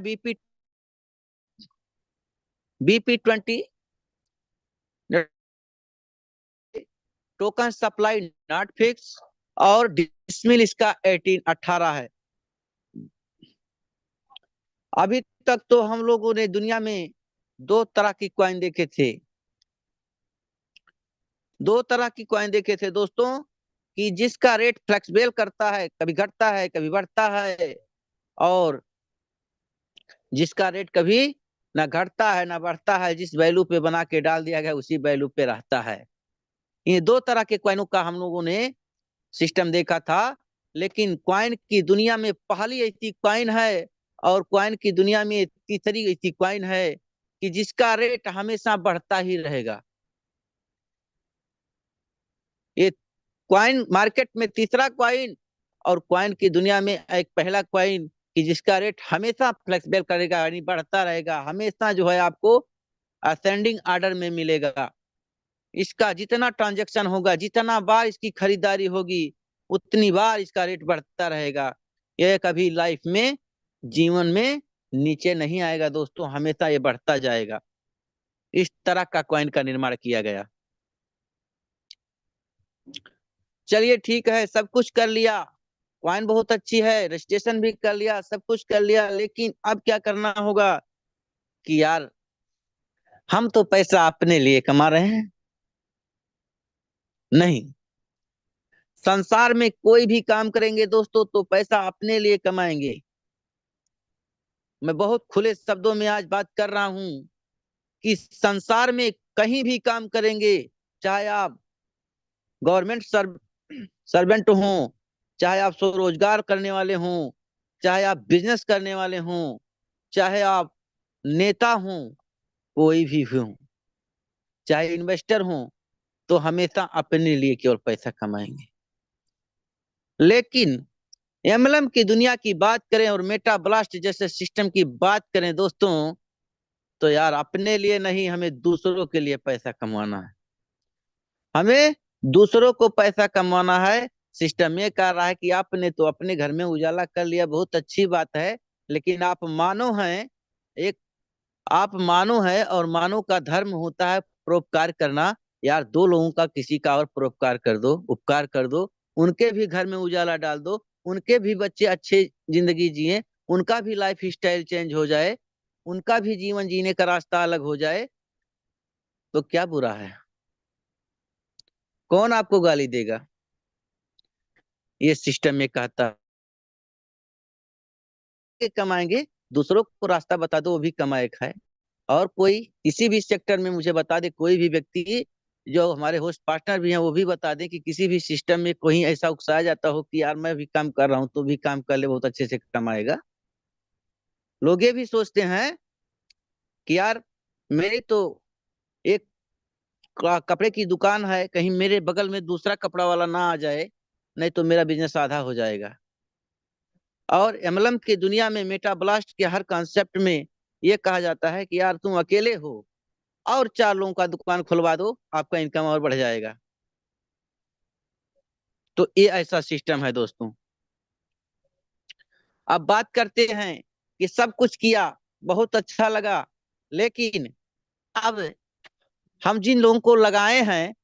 BP20। Token supply not fix. और डिसमिल इसका 18 है। अभी तक तो हम लोगों ने दुनिया में दो तरह की कॉइन देखे थे। दो तरह की कॉइन देखे थे दोस्तों, कि जिसका रेट फ्लेक्सिबल करता है, कभी घटता है कभी बढ़ता है, और जिसका रेट कभी ना घटता है ना बढ़ता है, जिस वैल्यू पे बना के डाल दिया गया उसी वैल्यू पे रहता है। ये दो तरह के कॉइनों का हम लोगों ने सिस्टम देखा था। लेकिन कॉइन की दुनिया में पहली ऐसी कॉइन है, और कॉइन की दुनिया में तीसरी ऐसी कॉइन है कि जिसका रेट हमेशा बढ़ता ही रहेगा। ये कॉइन मार्केट में तीसरा कॉइन, और कॉइन की दुनिया में एक पहला कॉइन कि जिसका रेट हमेशा फ्लेक्सिबल करेगा, यानी बढ़ता रहेगा, हमेशा जो है आपको असेंडिंग ऑर्डर में मिलेगा। इसका जितना ट्रांजैक्शन होगा, जितना बार इसकी खरीदारी होगी, उतनी बार इसका रेट बढ़ता रहेगा। यह कभी लाइफ में, जीवन में नीचे नहीं आएगा दोस्तों, हमेशा ये बढ़ता जाएगा। इस तरह का कॉइन का निर्माण किया गया। चलिए ठीक है, सब कुछ कर लिया, कॉइन बहुत अच्छी है, रजिस्ट्रेशन भी कर लिया, सब कुछ कर लिया, लेकिन अब क्या करना होगा कि यार हम तो पैसा अपने लिए कमा रहे हैं। नहीं, संसार में कोई भी काम करेंगे दोस्तों तो पैसा अपने लिए कमाएंगे। मैं बहुत खुले शब्दों में आज बात कर रहा हूं कि संसार में कहीं भी काम करेंगे, चाहे आप गवर्नमेंट सर्वेंट हो, चाहे आप स्वरोजगार करने वाले हों, चाहे आप बिजनेस करने वाले हों, चाहे आप नेता हों, कोई भी हो, चाहे इन्वेस्टर हो, तो हमेशा अपने लिए केवल पैसा कमाएंगे। लेकिन एमएलएम की दुनिया की बात करें और मेटा ब्लास्ट जैसे सिस्टम की बात करें दोस्तों, तो यार अपने लिए नहीं, हमें दूसरों के लिए पैसा कमाना है। हमें दूसरों को पैसा कमाना है। सिस्टम ये कह रहा है कि आपने तो अपने घर में उजाला कर लिया, बहुत अच्छी बात है, लेकिन आप मानव हैं। एक आप मानव है और मानव का धर्म होता है परोपकार करना। यार दो लोगों का किसी का और परोपकार कर दो, उपकार कर दो, उनके भी घर में उजाला डाल दो, उनके भी बच्चे अच्छे जिंदगी जिए, उनका भी लाइफ स्टाइल चेंज हो जाए, उनका भी जीवन जीने का रास्ता अलग हो जाए, तो क्या बुरा है? कौन आपको गाली देगा? ये सिस्टम में कहता है कमाएंगे, दूसरों को रास्ता बता दो, वो भी कमाए खाए। और कोई किसी भी सेक्टर में मुझे बता दे, कोई भी व्यक्ति, जो हमारे होस्ट पार्टनर भी हैं वो भी बता दें कि किसी भी सिस्टम में कोई ऐसा उकसाया जाता हो कि यार मैं भी काम कर रहा हूँ तो भी काम कर ले, बहुत अच्छे से कमाएगा। लोग ये भी सोचते हैं कि यार मेरी तो एक कपड़े की दुकान है, कहीं मेरे बगल में दूसरा कपड़ा वाला ना आ जाए, नहीं तो मेरा बिजनेस आधा हो जाएगा। और एमएलएम की दुनिया में, मेटा ब्लास्ट के हर कॉन्सेप्ट में ये कहा जाता है कि यार तुम अकेले हो और चार लोगों का दुकान खुलवा दो, आपका इनकम और बढ़ जाएगा। तो ये ऐसा सिस्टम है दोस्तों। अब बात करते हैं कि सब कुछ किया, बहुत अच्छा लगा, लेकिन अब हम जिन लोगों को लगाए हैं,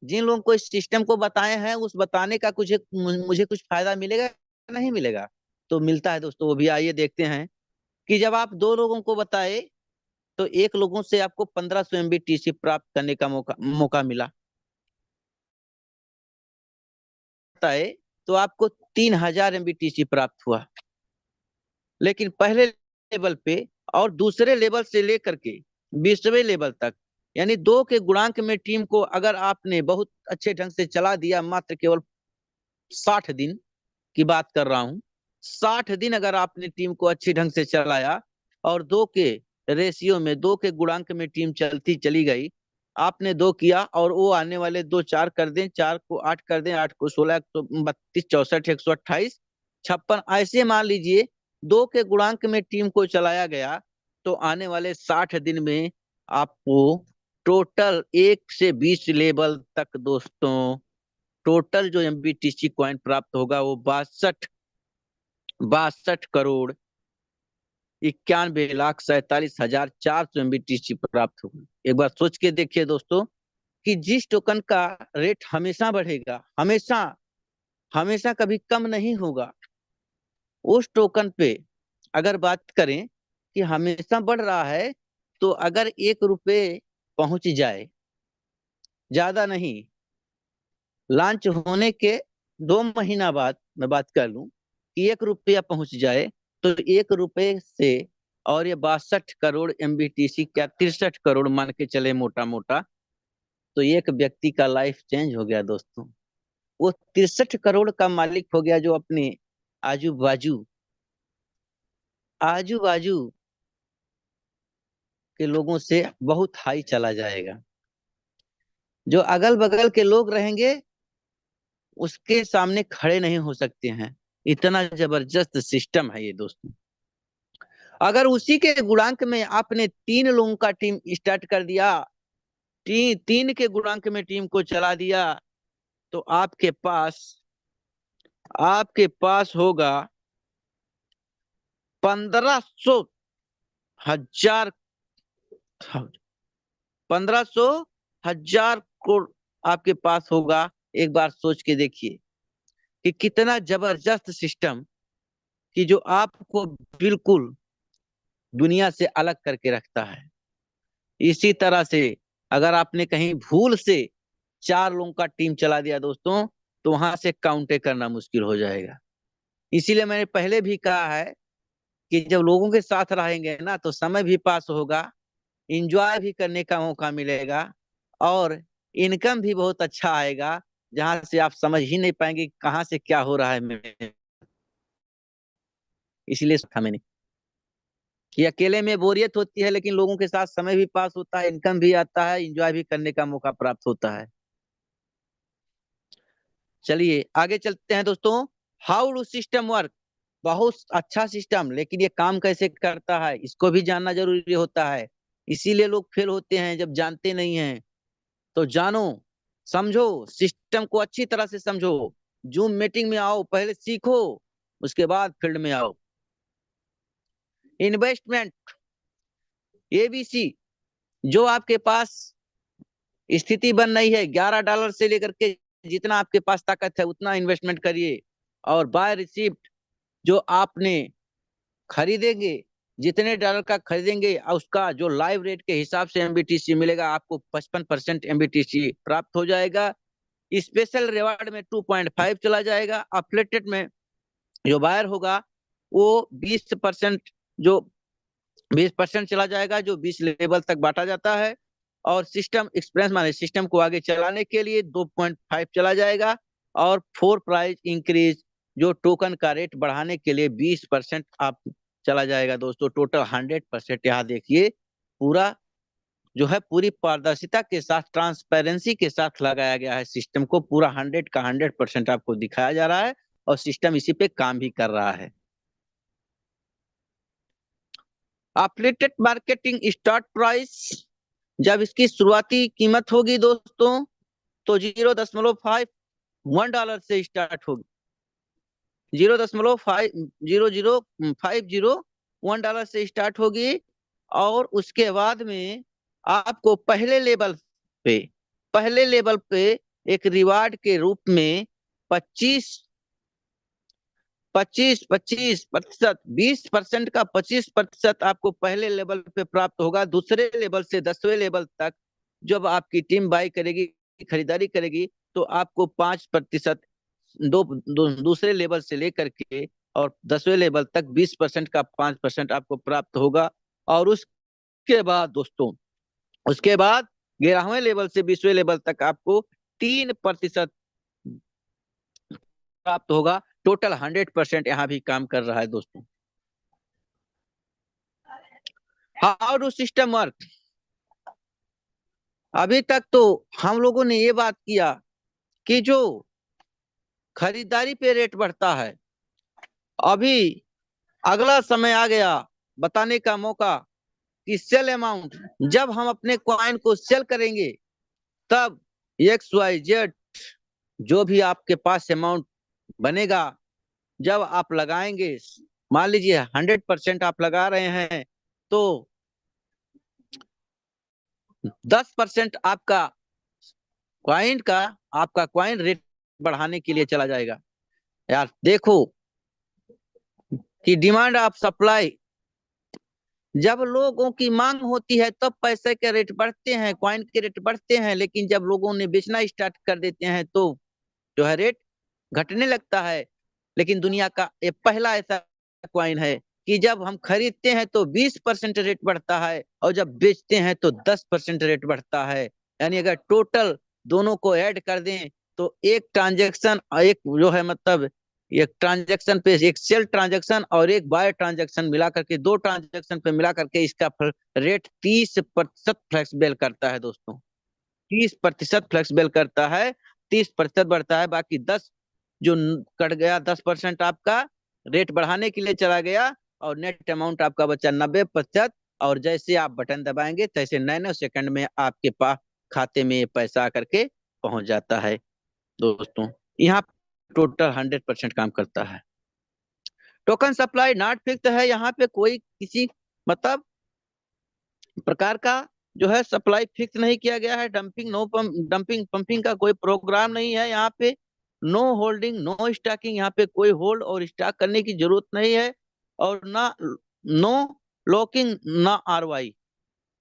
जिन लोगों को इस सिस्टम को बताए हैं, उस बताने का कुछ मुझे कुछ फायदा मिलेगा नहीं मिलेगा? तो मिलता है दोस्तों, वो भी आइए देखते हैं कि जब आप दो लोगों को बताए तो एक लोगों से आपको 1500 MB प्राप्त करने का मौका मिला है, तो आपको 3000 MB प्राप्त हुआ। लेकिन पहले लेवल पे और दूसरे लेवल से लेकर के 20वें लेवल तक, यानी दो के गुणांक में टीम को अगर आपने बहुत अच्छे ढंग से चला दिया, मात्र केवल 60 दिन की बात कर रहा हूं, 60 दिन अगर आपने टीम को अच्छे ढंग से चलाया और दो के रेशियो में, दो के गुणांक में टीम चलती चली गई, आपने दो किया और वो आने वाले दो चार कर दें, चार को आठ कर दें, आठ को 16, 132, 64, 128, 56, ऐसे मान लीजिए दो के गुणांक में टीम को चलाया गया, तो आने वाले 60 दिन में आपको टोटल 1 से 20 लेवल तक दोस्तों, टोटल जो एमबीटीसी कॉइन प्राप्त होगा वो 62,92,47,400 एमबीटीसी प्राप्त होगी। एक बार सोच के देखिए दोस्तों कि जिस टोकन का रेट हमेशा बढ़ेगा, हमेशा हमेशा कभी कम नहीं होगा, उस टोकन पे अगर बात करें कि हमेशा बढ़ रहा है, तो अगर 1 रुपए पहुंच जाए, ज्यादा नहीं, लॉन्च होने के 2 महीना बाद मैं बात कर लूं कि 1 रुपया पहुंच जाए, तो 1 रुपए से, और ये 62 करोड़ एमबीटीसी, क्या 63 करोड़ मान के चले मोटा मोटा, तो एक व्यक्ति का लाइफ चेंज हो गया दोस्तों। वो 63 करोड़ का मालिक हो गया, जो अपने आजू बाजू आजू बाजू के लोगों से बहुत हाई चला जाएगा। जो अगल बगल के लोग रहेंगे उसके सामने खड़े नहीं हो सकते हैं। इतना जबरदस्त सिस्टम है ये दोस्तों। अगर उसी के गुणांक में आपने 3 लोगों का टीम स्टार्ट कर दिया, तीन के गुणांक में टीम को चला दिया, तो आपके पास होगा 1500 हजार 1500 हजार आपके पास होगा। एक बार सोच के देखिए कि कितना जबरदस्त सिस्टम, कि जो आपको बिल्कुल दुनिया से अलग करके रखता है। इसी तरह से अगर आपने कहीं भूल से 4 लोगों का टीम चला दिया दोस्तों, तो वहां से काउंटर करना मुश्किल हो जाएगा। इसीलिए मैंने पहले भी कहा है कि जब लोगों के साथ रहेंगे ना तो समय भी पास होगा, इंजॉय भी करने का मौका मिलेगा, और इनकम भी बहुत अच्छा आएगा, जहां से आप समझ ही नहीं पाएंगे कि कहाँ से क्या हो रहा है मेरे। इसलिए सोचा मैंने कि अकेले में बोरियत होती है, लेकिन लोगों के साथ समय भी पास होता है, इनकम भी आता है, इंजॉय भी करने का मौका प्राप्त होता है। चलिए आगे चलते हैं दोस्तों। How do system work. बहुत अच्छा सिस्टम, लेकिन ये काम कैसे करता है इसको भी जानना जरूरी होता है। इसीलिए लोग फेल होते हैं, जब जानते नहीं हैं। तो जानो, समझो, सिस्टम को अच्छी तरह से समझो। जूम मीटिंग में आओ, पहले सीखो, उसके बाद फील्ड में आओ। Investment, ABC. जो आपके पास स्थिति बन रही है, $11 से लेकर के जितना आपके पास ताकत है उतना इन्वेस्टमेंट करिए। और बाय रिसिप्ट, जो आपने खरीदेंगे, जितने डॉलर का खरीदेंगे उसका जो लाइव रेट के हिसाब से एमबीटीसी मिलेगा, आपको 55% एमबीटीसी प्राप्त हो जाएगा। स्पेशल रिवार्ड में 2.5 चला जाएगा। अपलेटेड में जो बायर होगा वो 20%, जो 20% चला जाएगा, जो 20 लेवल तक बांटा जाता है। और सिस्टम एक्सपेंस माने सिस्टम को आगे चलाने के लिए 2.5 चला जाएगा। और 4 प्राइस इंक्रीज, जो टोकन का रेट बढ़ाने के लिए 20% आप चला जाएगा दोस्तों। टोटल 100%। यहाँ देखिए, पूरा जो है पूरी पारदर्शिता के साथ, ट्रांसपेरेंसी के साथ लगाया गया है सिस्टम को। पूरा 100 का 100% आपको दिखाया जा रहा है, और सिस्टम इसी पे काम भी कर रहा है। अपडेटेड मार्केटिंग स्टार्ट प्राइस, जब इसकी शुरुआती कीमत होगी दोस्तों तो 0.5 से स्टार्ट होगी। 0.5001 से स्टार्ट होगी। और उसके बाद में आपको पे पहले लेवल पे एक रिवार्ड के रूप में 25 25% 20% का 25% आपको पहले लेवल पे प्राप्त होगा। दूसरे लेवल से 10वें लेवल तक जब आपकी टीम बाई करेगी, खरीदारी करेगी, तो आपको 5% दूसरे लेवल से लेकर के और 10वें लेवल तक 20% का 5% आपको प्राप्त होगा। और उसके बाद दोस्तों, उसके बाद 11वें लेवल से 20वें लेवल तक आपको 3% प्राप्त होगा। टोटल 100% यहाँ भी काम कर रहा है दोस्तों। How do system work. अभी तक तो हम लोगों ने ये बात किया कि जो खरीदारी पे रेट बढ़ता है, अभी अगला समय आ गया बताने का मौका कि सेल अमाउंट, जब हम अपने कॉइन को सेल करेंगे तब XYZ जो भी आपके पास अमाउंट बनेगा, जब आप लगाएंगे, मान लीजिए 100% आप लगा रहे हैं, तो 10% आपका कॉइन रेट बढ़ाने के लिए चला जाएगा। यार देखो कि डिमांड ऑफ सप्लाई, जब लोगों की मांग होती है तब पैसे के रेट बढ़ते हैं, कॉइन के रेट बढ़ते हैं। लेकिन जब लोगों ने बेचना स्टार्ट कर देते हैं तो जो है रेट घटने लगता है। लेकिन दुनिया का ये पहला ऐसा कॉइन है कि जब हम खरीदते हैं तो 20% रेट बढ़ता है, और जब बेचते हैं तो 10% रेट बढ़ता है। यानी अगर टोटल दोनों को ऐड कर दें तो एक ट्रांजेक्शन, एक जो है मतलब एक ट्रांजेक्शन पे, एक सेल ट्रांजेक्शन और एक बाय ट्रांजेक्शन मिला करके, दो ट्रांजेक्शन पे मिला करके इसका रेट 30% फ्लेक्सिबल करता है दोस्तों। 30% फ्लेक्सिबल करता है, 30% बढ़ता है। बाकी 10 जो कट गया, 10% आपका रेट बढ़ाने के लिए चला गया, और नेट अमाउंट आपका बचा 90%। और जैसे आप बटन दबाएंगे तैसे 9 सेकंड में आपके पास खाते में पैसा आकर के पहुंच जाता है दोस्तों। यहाँ टोटल 100% काम करता है। टोकन सप्लाई नॉट फिक्स है, यहाँ पे कोई किसी मतलब प्रकार का जो है सप्लाई फिक्स नहीं किया गया है। डंपिंग पंपिंग का कोई प्रोग्राम नहीं है यहाँ पे। नो होल्डिंग नो स्टॉकिंग, यहाँ पे कोई होल्ड और स्टॉक करने की जरूरत नहीं है। और ना नो लॉकिंग, ना RY,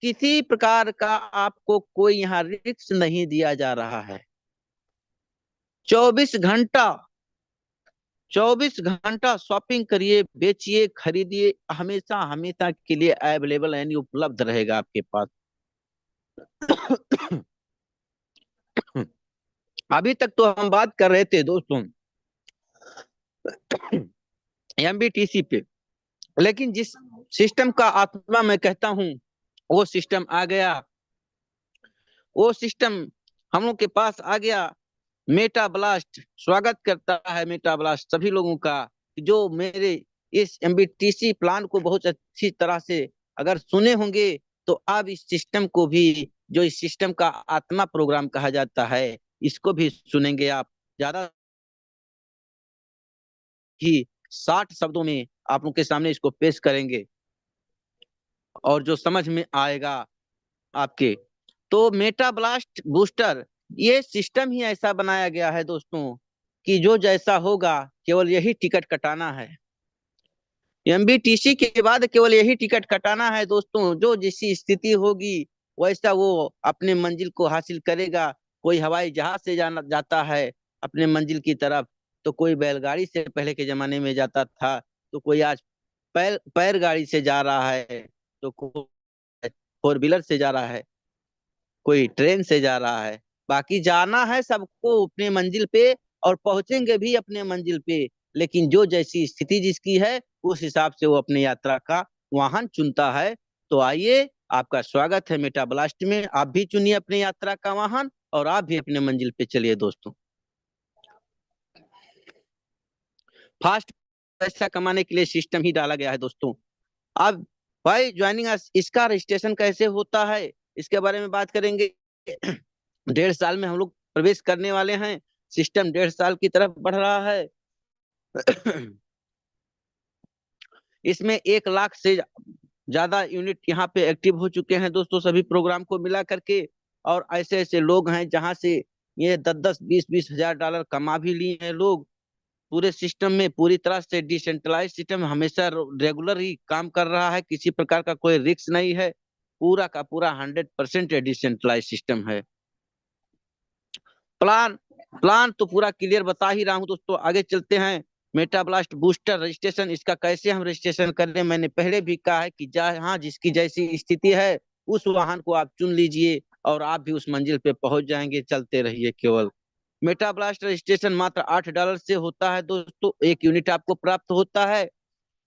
किसी प्रकार का आपको कोई यहाँ रिस्क नहीं दिया जा रहा है। 24 घंटा 24 घंटा शॉपिंग करिए, बेचिए, खरीदिए, हमेशा हमेशा के लिए अवेलेबल यानी उपलब्ध रहेगा आपके पास। अभी तक तो हम बात कर रहे थे दोस्तों एमबीटीसी पे, लेकिन जिस सिस्टम का आत्मा मैं कहता हूं वो सिस्टम आ गया, वो सिस्टम हम लोग के पास आ गया। मेटा ब्लास्ट स्वागत करता है, मेटा ब्लास्ट सभी लोगों का जो मेरे इस एमबीटीसी प्लान को बहुत अच्छी तरह से अगर सुने होंगे, तो अब इस सिस्टम को भी, जो इस सिस्टम का आत्मा प्रोग्राम कहा जाता है, इसको भी सुनेंगे आप। ज्यादा ही 60 शब्दों में आप लोग के सामने इसको पेश करेंगे और जो समझ में आएगा आपके, तो मेटा ब्लास्ट बूस्टर ये सिस्टम ही ऐसा बनाया गया है दोस्तों कि जो जैसा होगा केवल यही टिकट कटाना है। एमबीटीसी के बाद केवल यही टिकट कटाना है दोस्तों, जो जैसी स्थिति होगी वैसा वो अपने मंजिल को हासिल करेगा। कोई हवाई जहाज से जाना जाता है अपने मंजिल की तरफ, तो कोई बैलगाड़ी से पहले के जमाने में जाता था, तो कोई आज पैर पैर गाड़ी से जा रहा है, तो कोई 4 व्हीलर से जा रहा है, कोई ट्रेन से जा रहा है। बाकी जाना है सबको अपने मंजिल पे, और पहुंचेंगे भी अपने मंजिल पे, लेकिन जो जैसी स्थिति जिसकी है उस हिसाब से वो अपनी यात्रा का वाहन चुनता है। तो आइए, आपका स्वागत है मेटा ब्लास्ट में। आप भी चुनिए अपनी यात्रा का वाहन और आप भी अपने मंजिल पे चलिए दोस्तों। फास्ट पैसा कमाने के लिए सिस्टम ही डाला गया है दोस्तों। अब भाई ज्वाइनिंग अस, इसका रजिस्ट्रेशन कैसे होता है इसके बारे में बात करेंगे। 1.5 साल में हम लोग प्रवेश करने वाले हैं, सिस्टम 1.5 साल की तरफ बढ़ रहा है। इसमें 1 लाख से ज्यादा यूनिट यहाँ पे एक्टिव हो चुके हैं दोस्तों, सभी प्रोग्राम को मिला करके। और ऐसे ऐसे लोग हैं जहां से ये 10-10 20-20 हजार डॉलर कमा भी लिए हैं लोग। पूरे सिस्टम में पूरी तरह से डिसेंट्रलाइज सिस्टम हमेशा रेगुलर ही काम कर रहा है, किसी प्रकार का कोई रिस्क नहीं है, पूरा का पूरा 100% डिसेंट्रलाइज सिस्टम है। प्लान प्लान तो पूरा क्लियर बता ही रहा हूँ दोस्तों, आगे चलते हैं। मेटा ब्लास्ट बूस्टर रजिस्ट्रेशन, इसका कैसे हम रजिस्ट्रेशन कर रहे हैं, मैंने पहले भी कहा है कि जहाँ जिसकी जैसी स्थिति है उस वाहन को आप चुन लीजिए और आप भी उस मंजिल पे पहुंच जाएंगे। चलते रहिए केवल। मेटा ब्लास्ट रजिस्ट्रेशन मात्र $8 से होता है दोस्तों, 1 यूनिट आपको प्राप्त होता है।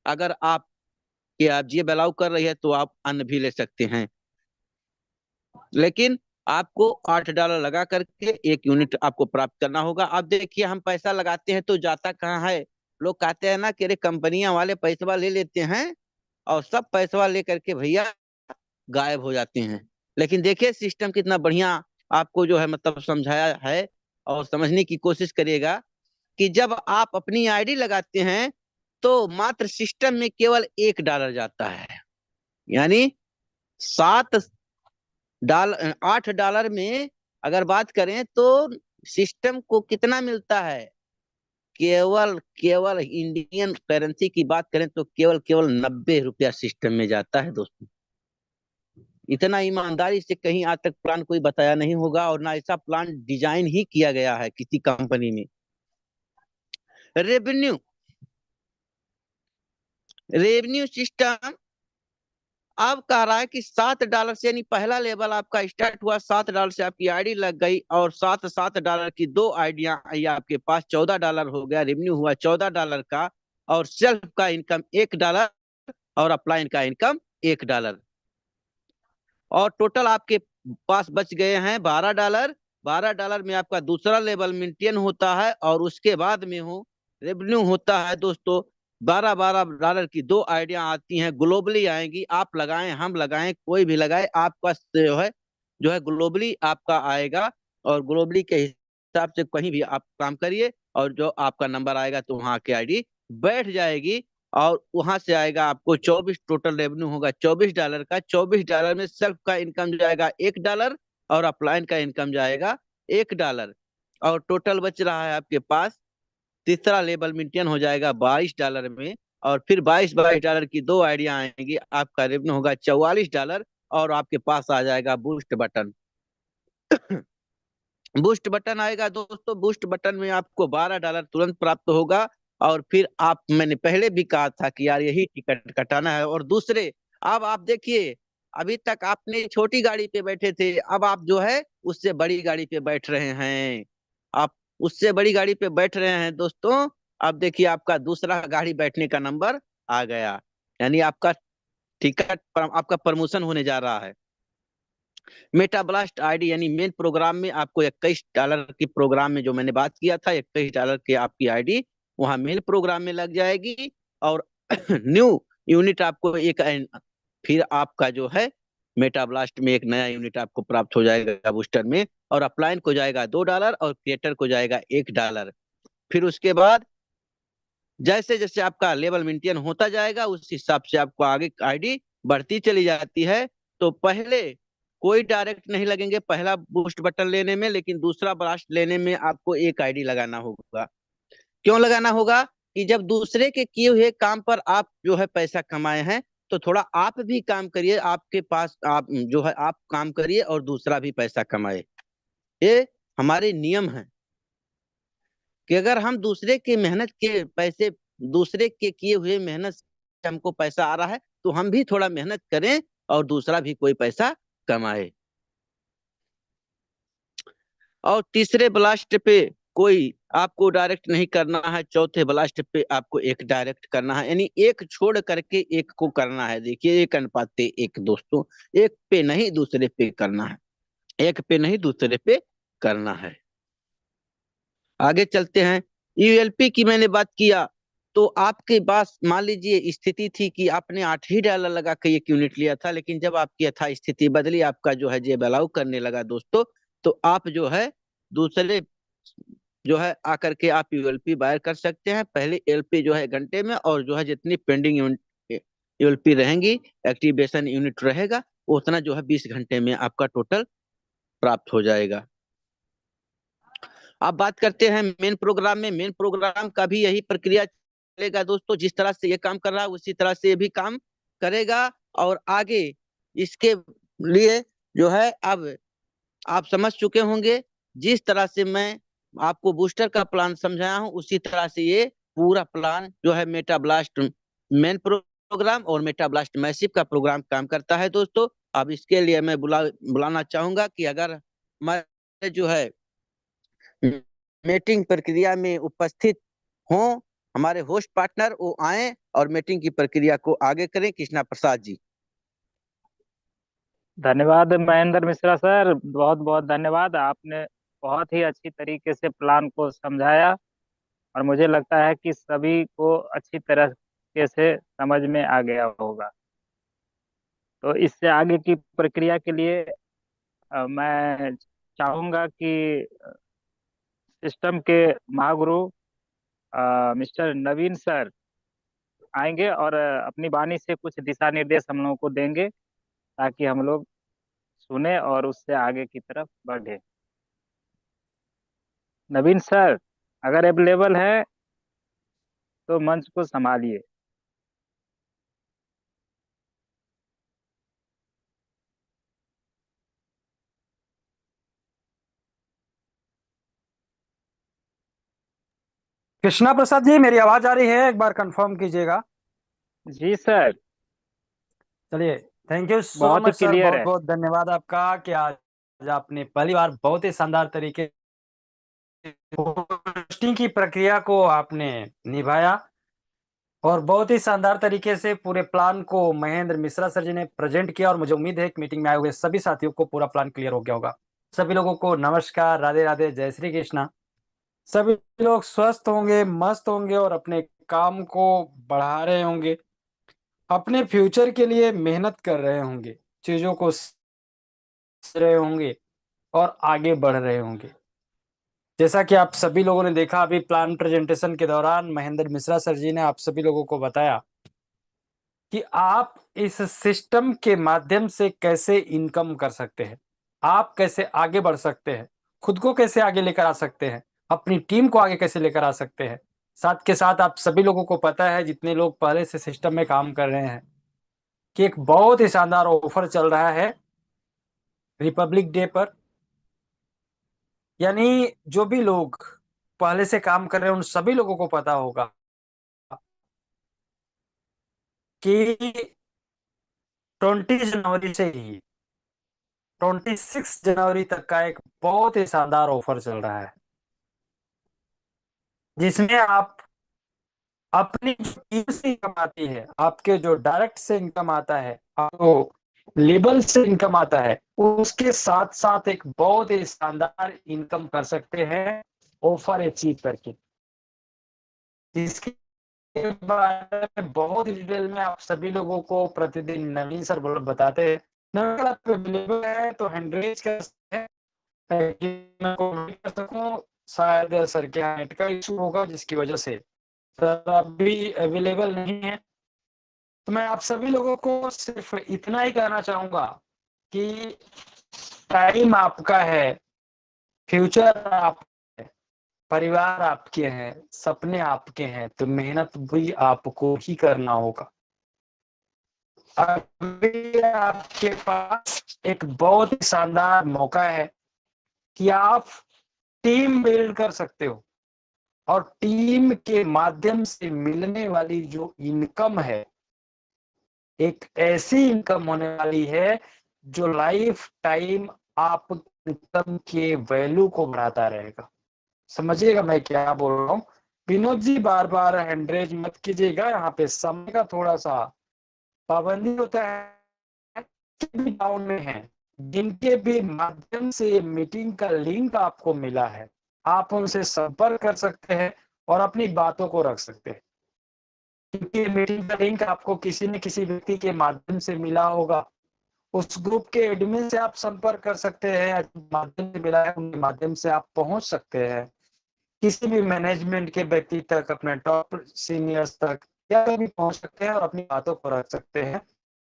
अगर आप के आप जी अलाउ कर रही है तो आप अन्य भी ले सकते हैं, लेकिन आपको $8 लगा करके 1 यूनिट आपको प्राप्त करना होगा। अब देखिए, हम पैसा लगाते हैं तो जाता कहाँ है। लोग कहते हैं ना कि अरे कंपनियां वाले पैसा ले लेते हैं और सब पैसा ले करके भैया गायब हो जाते हैं। लेकिन देखिए सिस्टम कितना बढ़िया आपको जो है मतलब समझाया है, और समझने की कोशिश करिएगा कि जब आप अपनी आईडी लगाते हैं तो मात्र सिस्टम में केवल $1 जाता है, यानी 8 डॉलर में अगर बात करें तो सिस्टम को कितना मिलता है। केवल केवल इंडियन करेंसी की बात करें तो केवल केवल ₹90 सिस्टम में जाता है दोस्तों। इतना ईमानदारी से कहीं आज तक प्लान कोई बताया नहीं होगा, और ना ऐसा प्लान डिजाइन ही किया गया है किसी कंपनी में। रेवेन्यू रेवेन्यू सिस्टम अब कह रहा है कि $7 से, यानी पहला लेवल आपका स्टार्ट हुआ $7 से, आपकी आईडी लग गई और $7 की 2 आईडियां आई आपके पास, $14 हो गया, रेवेन्यू हुआ $14 का। और सेल्फ का इनकम $1 और अपलाइन का इनकम $1, और टोटल आपके पास बच गए हैं $12। $12 में आपका दूसरा लेवल मेंटेन होता है, और उसके बाद में हो रेवेन्यू होता है दोस्तों। $12 की 2 आइडिया आती हैं, ग्लोबली आएंगी, आप लगाएं हम लगाएं कोई भी लगाए, आपका जो है ग्लोबली आपका आएगा। और ग्लोबली के हिसाब से कहीं भी आप काम करिए, और जो आपका नंबर आएगा तो वहां की आईडी बैठ जाएगी। और वहां से आएगा आपको 24, टोटल रेवेन्यू होगा $24 का। $24 में सेल्फ का इनकम जाएगा $1 और अपलाइन का इनकम जाएगा $1, और टोटल बच रहा है आपके पास, तीसरा लेवल मेंटेन हो जाएगा $22 में। और फिर $22 की 2 आइडिया आएंगी, आपका रेवेन्यू होगा $44, और आपके पास आ जाएगा बूस्ट बटन। बूस्ट बटन आएगा दोस्तों। बूस्ट बटन में आपको $12 तुरंत प्राप्त होगा। और फिर आप, मैंने पहले भी कहा था कि यार यही टिकट कटाना है। और दूसरे, अब आप देखिए, अभी तक आपने छोटी गाड़ी पे बैठे थे, अब आप जो है उससे बड़ी गाड़ी पे बैठ रहे हैं। आप उससे बड़ी गाड़ी पे बैठ रहे हैं दोस्तों। अब देखिए आपका दूसरा गाड़ी बैठने का नंबर आ गया, यानी आपका टिकट आपका प्रमोशन होने जा रहा है। मेटा ब्लास्ट आईडी यानी मेन प्रोग्राम में आपको $21 की प्रोग्राम में जो मैंने बात किया था, $21 की आपकी आईडी वहां मेन प्रोग्राम में लग जाएगी। और न्यू यूनिट आपको एक, फिर आपका जो है मेटा ब्लास्ट में एक नया यूनिट आपको प्राप्त हो जाएगा बूस्टर में। और अपलाइन को जाएगा $2 और क्रिएटर को जाएगा $1। फिर उसके बाद जैसे जैसे आपका लेवल मेंटेन होता जाएगा उस हिसाब से आपको आगे आईडी बढ़ती चली जाती है। तो पहले कोई डायरेक्ट नहीं लगेंगे पहला बूस्ट बटन लेने में, लेकिन दूसरा ब्लास्ट लेने में आपको एक आईडी लगाना होगा। क्यों लगाना होगा? कि जब दूसरे के किए हुए काम पर आप जो है पैसा कमाए हैं, तो थोड़ा आप भी काम करिए, आपके पास आप जो है आप काम करिए और दूसरा भी पैसा कमाए। ये हमारे नियम है कि अगर हम दूसरे के मेहनत के पैसे, दूसरे के किए हुए मेहनत से हमको पैसा आ रहा है, तो हम भी थोड़ा मेहनत करें और दूसरा भी कोई पैसा कमाए। और तीसरे ब्लास्ट पे कोई आपको डायरेक्ट नहीं करना है, चौथे ब्लास्ट पे आपको एक डायरेक्ट करना है, यानी एक छोड़ करके एक को करना है। देखिए 1:1 दोस्तों, एक पे नहीं दूसरे पे करना है, एक पे नहीं दूसरे पे करना है। आगे चलते हैं। यूएलपी की मैंने बात किया, तो आपके पास मान लीजिए स्थिति थी कि आपने $8 ही लगा के एक यूनिट लिया था, लेकिन जब आपकी यथा स्थिति बदली, आपका जो है जेब अलाउ करने लगा दोस्तों, तो आप जो है दूसरे जो है आकर के आप यूएलपी बायर कर सकते हैं। पहले एलपी जो है घंटे में, और जो है जितनी पेंडिंग यूनिट यूएलपी रहेंगी, एक्टिवेशन यूनिट रहेगा, उतना जो है 20 घंटे में आपका टोटल प्राप्त हो जाएगा। अब बात करते हैं मेन प्रोग्राम में। मेन प्रोग्राम का भी यही प्रक्रिया चलेगा दोस्तों, जिस तरह से ये काम कर रहा है उसी तरह से ये भी काम करेगा। और आगे इसके लिए जो है अब आप समझ चुके होंगे, जिस तरह से मैं आपको बूस्टर का प्लान समझाया हूं उसी तरह से ये पूरा प्लान जो है मेटा ब्लास्ट मेन प्रोग्राम और मेटा ब्लास्ट मैसिव का प्रोग्राम काम करता है दोस्तों। अब इसके लिए मैं बुलाना चाहूंगा कि अगर मैं जो है मीटिंग प्रक्रिया में उपस्थित हों, हमारे होस्ट पार्टनर वो आए और मीटिंग की प्रक्रिया को आगे करें। कृष्णा प्रसाद जी। धन्यवाद महेंद्र मिश्रा सर, बहुत बहुत धन्यवाद। आपने बहुत ही अच्छी तरीके से प्लान को समझाया और मुझे लगता है कि सभी को अच्छी तरीके से समझ में आ गया होगा। तो इससे आगे की प्रक्रिया के लिए मैं चाहूँगा कि सिस्टम के महागुरु मिस्टर नवीन सर आएंगे और अपनी वाणी से कुछ दिशा निर्देश हम लोगों को देंगे, ताकि हम लोग सुने और उससे आगे की तरफ बढ़े। नवीन सर, अगर अवेलेबल है तो मंच को संभालिए। कृष्णा प्रसाद जी, मेरी आवाज आ रही है? एक बार कंफर्म कीजिएगा। जी सर। चलिए, थैंक यू सो बहुत ही मच सर, क्लियर बहुत है। बहुत धन्यवाद आपका कि आज आपने पहली बार बहुत ही शानदार तरीके होस्टिंग की प्रक्रिया को आपने निभाया और बहुत ही शानदार तरीके से पूरे प्लान को महेंद्र मिश्रा सर जी ने प्रेजेंट किया। और मुझे उम्मीद है कि मीटिंग में आए हुए सभी साथियों को पूरा प्लान क्लियर हो गया होगा। सभी लोगों को नमस्कार, राधे राधे, जय श्री कृष्णा। सभी लोग स्वस्थ होंगे, मस्त होंगे और अपने काम को बढ़ा रहे होंगे, अपने फ्यूचर के लिए मेहनत कर रहे होंगे, चीजों को सीख रहे होंगे और आगे बढ़ रहे होंगे। जैसा कि आप सभी लोगों ने देखा, अभी प्लान प्रेजेंटेशन के दौरान महेंद्र मिश्रा सर जी ने आप सभी लोगों को बताया कि आप इस सिस्टम के माध्यम से कैसे इनकम कर सकते हैं, आप कैसे आगे बढ़ सकते हैं, खुद को कैसे आगे लेकर आ सकते हैं, अपनी टीम को आगे कैसे लेकर आ सकते हैं। साथ के साथ आप सभी लोगों को पता है, जितने लोग पहले से सिस्टम में काम कर रहे हैं, कि एक बहुत ही शानदार ऑफर चल रहा है रिपब्लिक डे पर। यानी जो भी लोग पहले से काम कर रहे हैं उन सभी लोगों को पता होगा कि 20 जनवरी से ही 26 जनवरी तक का एक बहुत ही शानदार ऑफर चल रहा है, जिसमें आप अपनी जो टीम से इनकम आती है, आपके जो डायरेक्ट से इनकम आता है, आपको लेबल से इनकम आता है, उसके साथ साथ एक बहुत ही शानदार इनकम कर सकते हैं ऑफर अचीव करके। इसके बारे में बहुत डिटेल में आप सभी लोगों को प्रतिदिन नवीन सर बताते हैं। अगर आप अवेलेबल है तो हैंड रेज कर सकते हैं ताकि मैं कोऑर्डिनेट कर सकूं। शायद सर के नेट का इशू होगा जिसकी वजह से सर अभी अवेलेबल नहीं है। तो मैं आप सभी लोगों को सिर्फ इतना ही कहना चाहूंगा कि टाइम आपका है, फ्यूचर आप है, परिवार आपके हैं, सपने आपके हैं, तो मेहनत भी आपको ही करना होगा। अभी आपके पास एक बहुत ही शानदार मौका है कि आप टीम बिल्ड कर सकते हो और टीम के माध्यम से मिलने वाली जो इनकम है, एक ऐसी इनकम होने वाली है जो लाइफ टाइम आप इनकम के वैल्यू को बढ़ाता रहेगा। समझिएगा मैं क्या बोल रहा हूँ। विनोद जी बार बार हैंडरेज मत कीजिएगा, यहाँ पे समय का थोड़ा सा पाबंदी होता है। डाउन में है जिनके भी माध्यम से मीटिंग का लिंक आपको मिला है, आप उनसे संपर्क कर सकते हैं और अपनी बातों को रख सकते हैं, क्योंकि मीटिंग का लिंक आपको किसी न किसी व्यक्ति के माध्यम से मिला होगा। उस ग्रुप के एडमिन से आप संपर्क कर सकते हैं, माध्यम से मिला है उनके माध्यम से आप पहुंच सकते हैं किसी भी मैनेजमेंट के व्यक्ति तक, अपने टॉप सीनियर्स तक या कभी पहुंच सकते हैं और अपनी बातों को रख सकते हैं।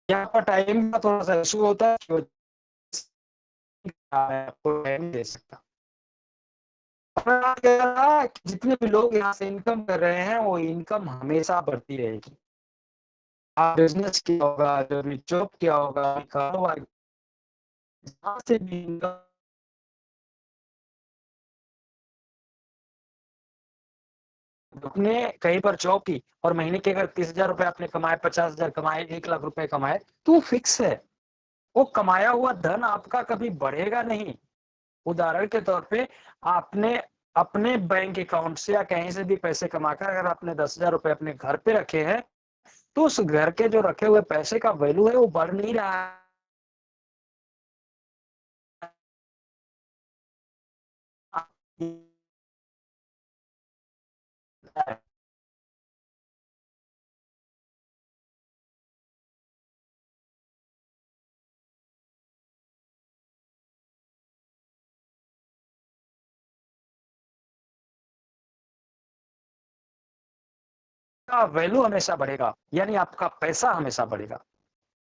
यहाँ पर टाइम का थोड़ा सा इशू होता है, आपको टाइम दे सकता। जितने भी लोग यहाँ से इनकम कर रहे हैं वो इनकम हमेशा बढ़ती रहेगी। आप बिजनेस किया होगा, जो भी जॉब किया होगा, कारोबार जहाँ से भी इनकम अपने कहीं पर जॉब की और महीने के अगर 30,000 रुपए आपने कमाए, 50,000 कमाए, 1 लाख रुपए कमाए, तो वो फिक्स है। वो कमाया हुआ धन आपका कभी बढ़ेगा नहीं। उदाहरण के तौर पे आपने अपने बैंक अकाउंट से या कहीं से भी पैसे कमाकर अगर आपने 10,000 रुपए अपने घर पे रखे हैं, तो उस घर के जो रखे हुए पैसे का वैल्यू है वो बढ़ नहीं रहा है। का वैल्यू हमेशा बढ़ेगा, यानी आपका पैसा हमेशा बढ़ेगा।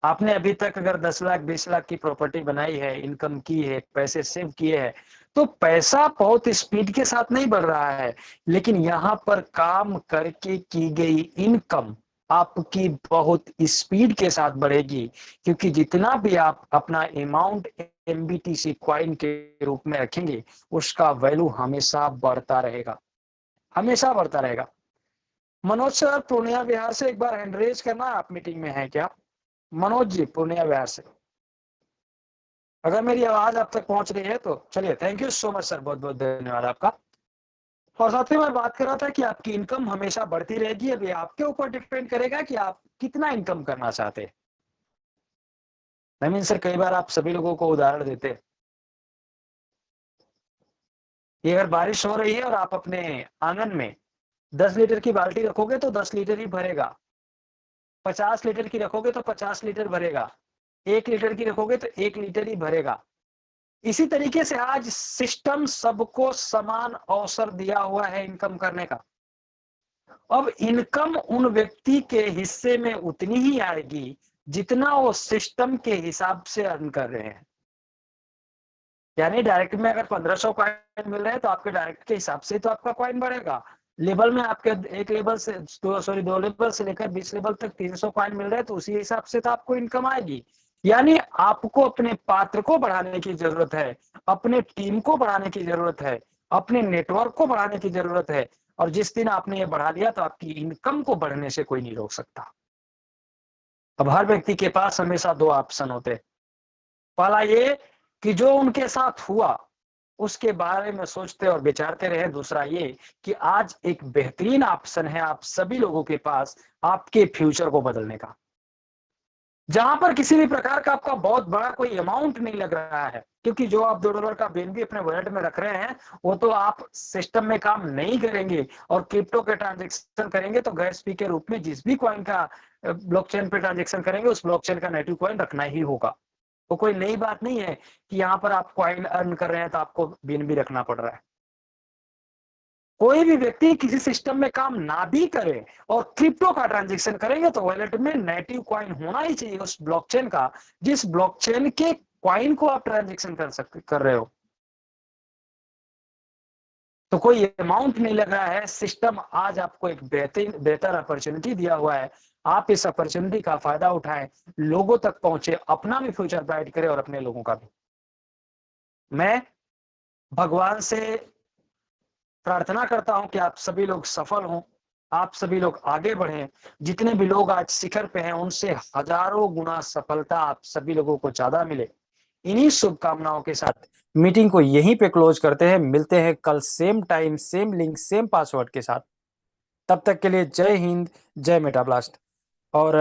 आपने अभी तक अगर 10 लाख 20 लाख की प्रॉपर्टी बनाई है, इनकम की है, पैसे सेव किए हैं, तो पैसा बहुत स्पीड के साथ नहीं बढ़ रहा है, लेकिन यहाँ पर काम करके की गई इनकम आपकी बहुत स्पीड के साथ बढ़ेगी, क्योंकि जितना भी आप अपना अमाउंट MBTC कॉइन के रूप में रखेंगे उसका वैल्यू हमेशा बढ़ता रहेगा, हमेशा बढ़ता रहेगा। मनोज सर पूर्णिया बिहार से एक बार हैंड रेज करना, आप मीटिंग में हैं क्या? मनोज जी पूर्णिया बिहार से, अगर मेरी आवाज आप तक पहुंच रही है तो चलिए, thank you so much sir, बहुत बहुत धन्यवाद आपका। और साथ ही मैं बात कर रहा था कि आपकी इनकम हमेशा बढ़ती रहेगी, अभी आपके ऊपर डिपेंड करेगा कि आप कितना इनकम करना चाहते हैं। नवीन सर कई बार आप सभी लोगों को उदाहरण देते हैं कि अगर बारिश हो रही है और आप अपने आंगन में 10 लीटर की बाल्टी रखोगे तो 10 लीटर ही भरेगा, 50 लीटर की रखोगे तो 50 लीटर भरेगा, 1 लीटर की रखोगे तो 1 लीटर ही भरेगा। इसी तरीके से आज सिस्टम सबको समान अवसर दिया हुआ है इनकम करने का। अब इनकम उन व्यक्ति के हिस्से में उतनी ही आएगी जितना वो सिस्टम के हिसाब से अर्न कर रहे हैं। यानी डायरेक्ट में अगर 1500 कॉइन मिल रहे हैं तो आपके डायरेक्ट के हिसाब से तो आपका कॉइन बढ़ेगा। लेवल में आपके एक लेवल से दो लेवल से लेकर 20 लेवल तक 300 कॉइन मिल रहे हैं तो उसी हिसाब से तो आपको इनकम आएगी। यानी आपको अपने पात्र को बढ़ाने की जरूरत है, अपने टीम को बढ़ाने की जरूरत है, अपने नेटवर्क को बढ़ाने की जरूरत है। और जिस दिन आपने ये बढ़ा लिया तो आपकी इनकम को बढ़ने से कोई नहीं रोक सकता। अब हर व्यक्ति के पास हमेशा दो ऑप्शन होते हैं। पहला ये कि जो उनके साथ हुआ उसके बारे में सोचते और विचारते रहे। दूसरा ये कि आज एक बेहतरीन ऑप्शन है आप सभी लोगों के पास आपके फ्यूचर को बदलने का, जहां पर किसी भी प्रकार का आपका बहुत बड़ा कोई अमाउंट नहीं लग रहा है, क्योंकि जो आप $2 का बीएनबी अपने वॉलेट में रख रहे हैं वो तो आप सिस्टम में काम नहीं करेंगे और क्रिप्टो के ट्रांजेक्शन करेंगे तो गैस फी के रूप में जिस भी कॉइन का ब्लॉकचेन पे ट्रांजेक्शन करेंगे उस ब्लॉकचेन का नेटिव कॉइन रखना ही होगा। वो कोई नई बात नहीं है कि यहाँ पर आप कॉइन अर्न कर रहे हैं तो आपको बीएनबी रखना पड़ रहा है। कोई भी व्यक्ति किसी सिस्टम में काम ना भी करे और क्रिप्टो का ट्रांजैक्शन करेंगे तो वॉलेट में नेटिव कॉइन होना ही चाहिए उस ब्लॉकचेन का, जिस ब्लॉकचेन के कॉइन को आप ट्रांजैक्शन कर रहे हो। तो कोई अमाउंट नहीं लग रहा है। सिस्टम आज आपको एक बेहतर अपॉर्चुनिटी दिया हुआ है। आप इस अपॉर्चुनिटी का फायदा उठाएं, लोगों तक पहुंचे, अपना भी फ्यूचर ब्राइट करें और अपने लोगों का भी। मैं भगवान से प्रार्थना करता हूं कि आप सभी लोग सफल हों, आप सभी लोग आगे बढ़ें। जितने भी लोग आज शिखर पे हैं उनसे हजारों गुना सफलता आप सभी लोगों को ज्यादा मिले। इन्हीं शुभकामनाओं के साथ मीटिंग को यहीं पे क्लोज करते हैं। मिलते हैं कल same time, same link, same password के साथ। तब तक के लिए जय हिंद, जय मेटा ब्लास्ट। और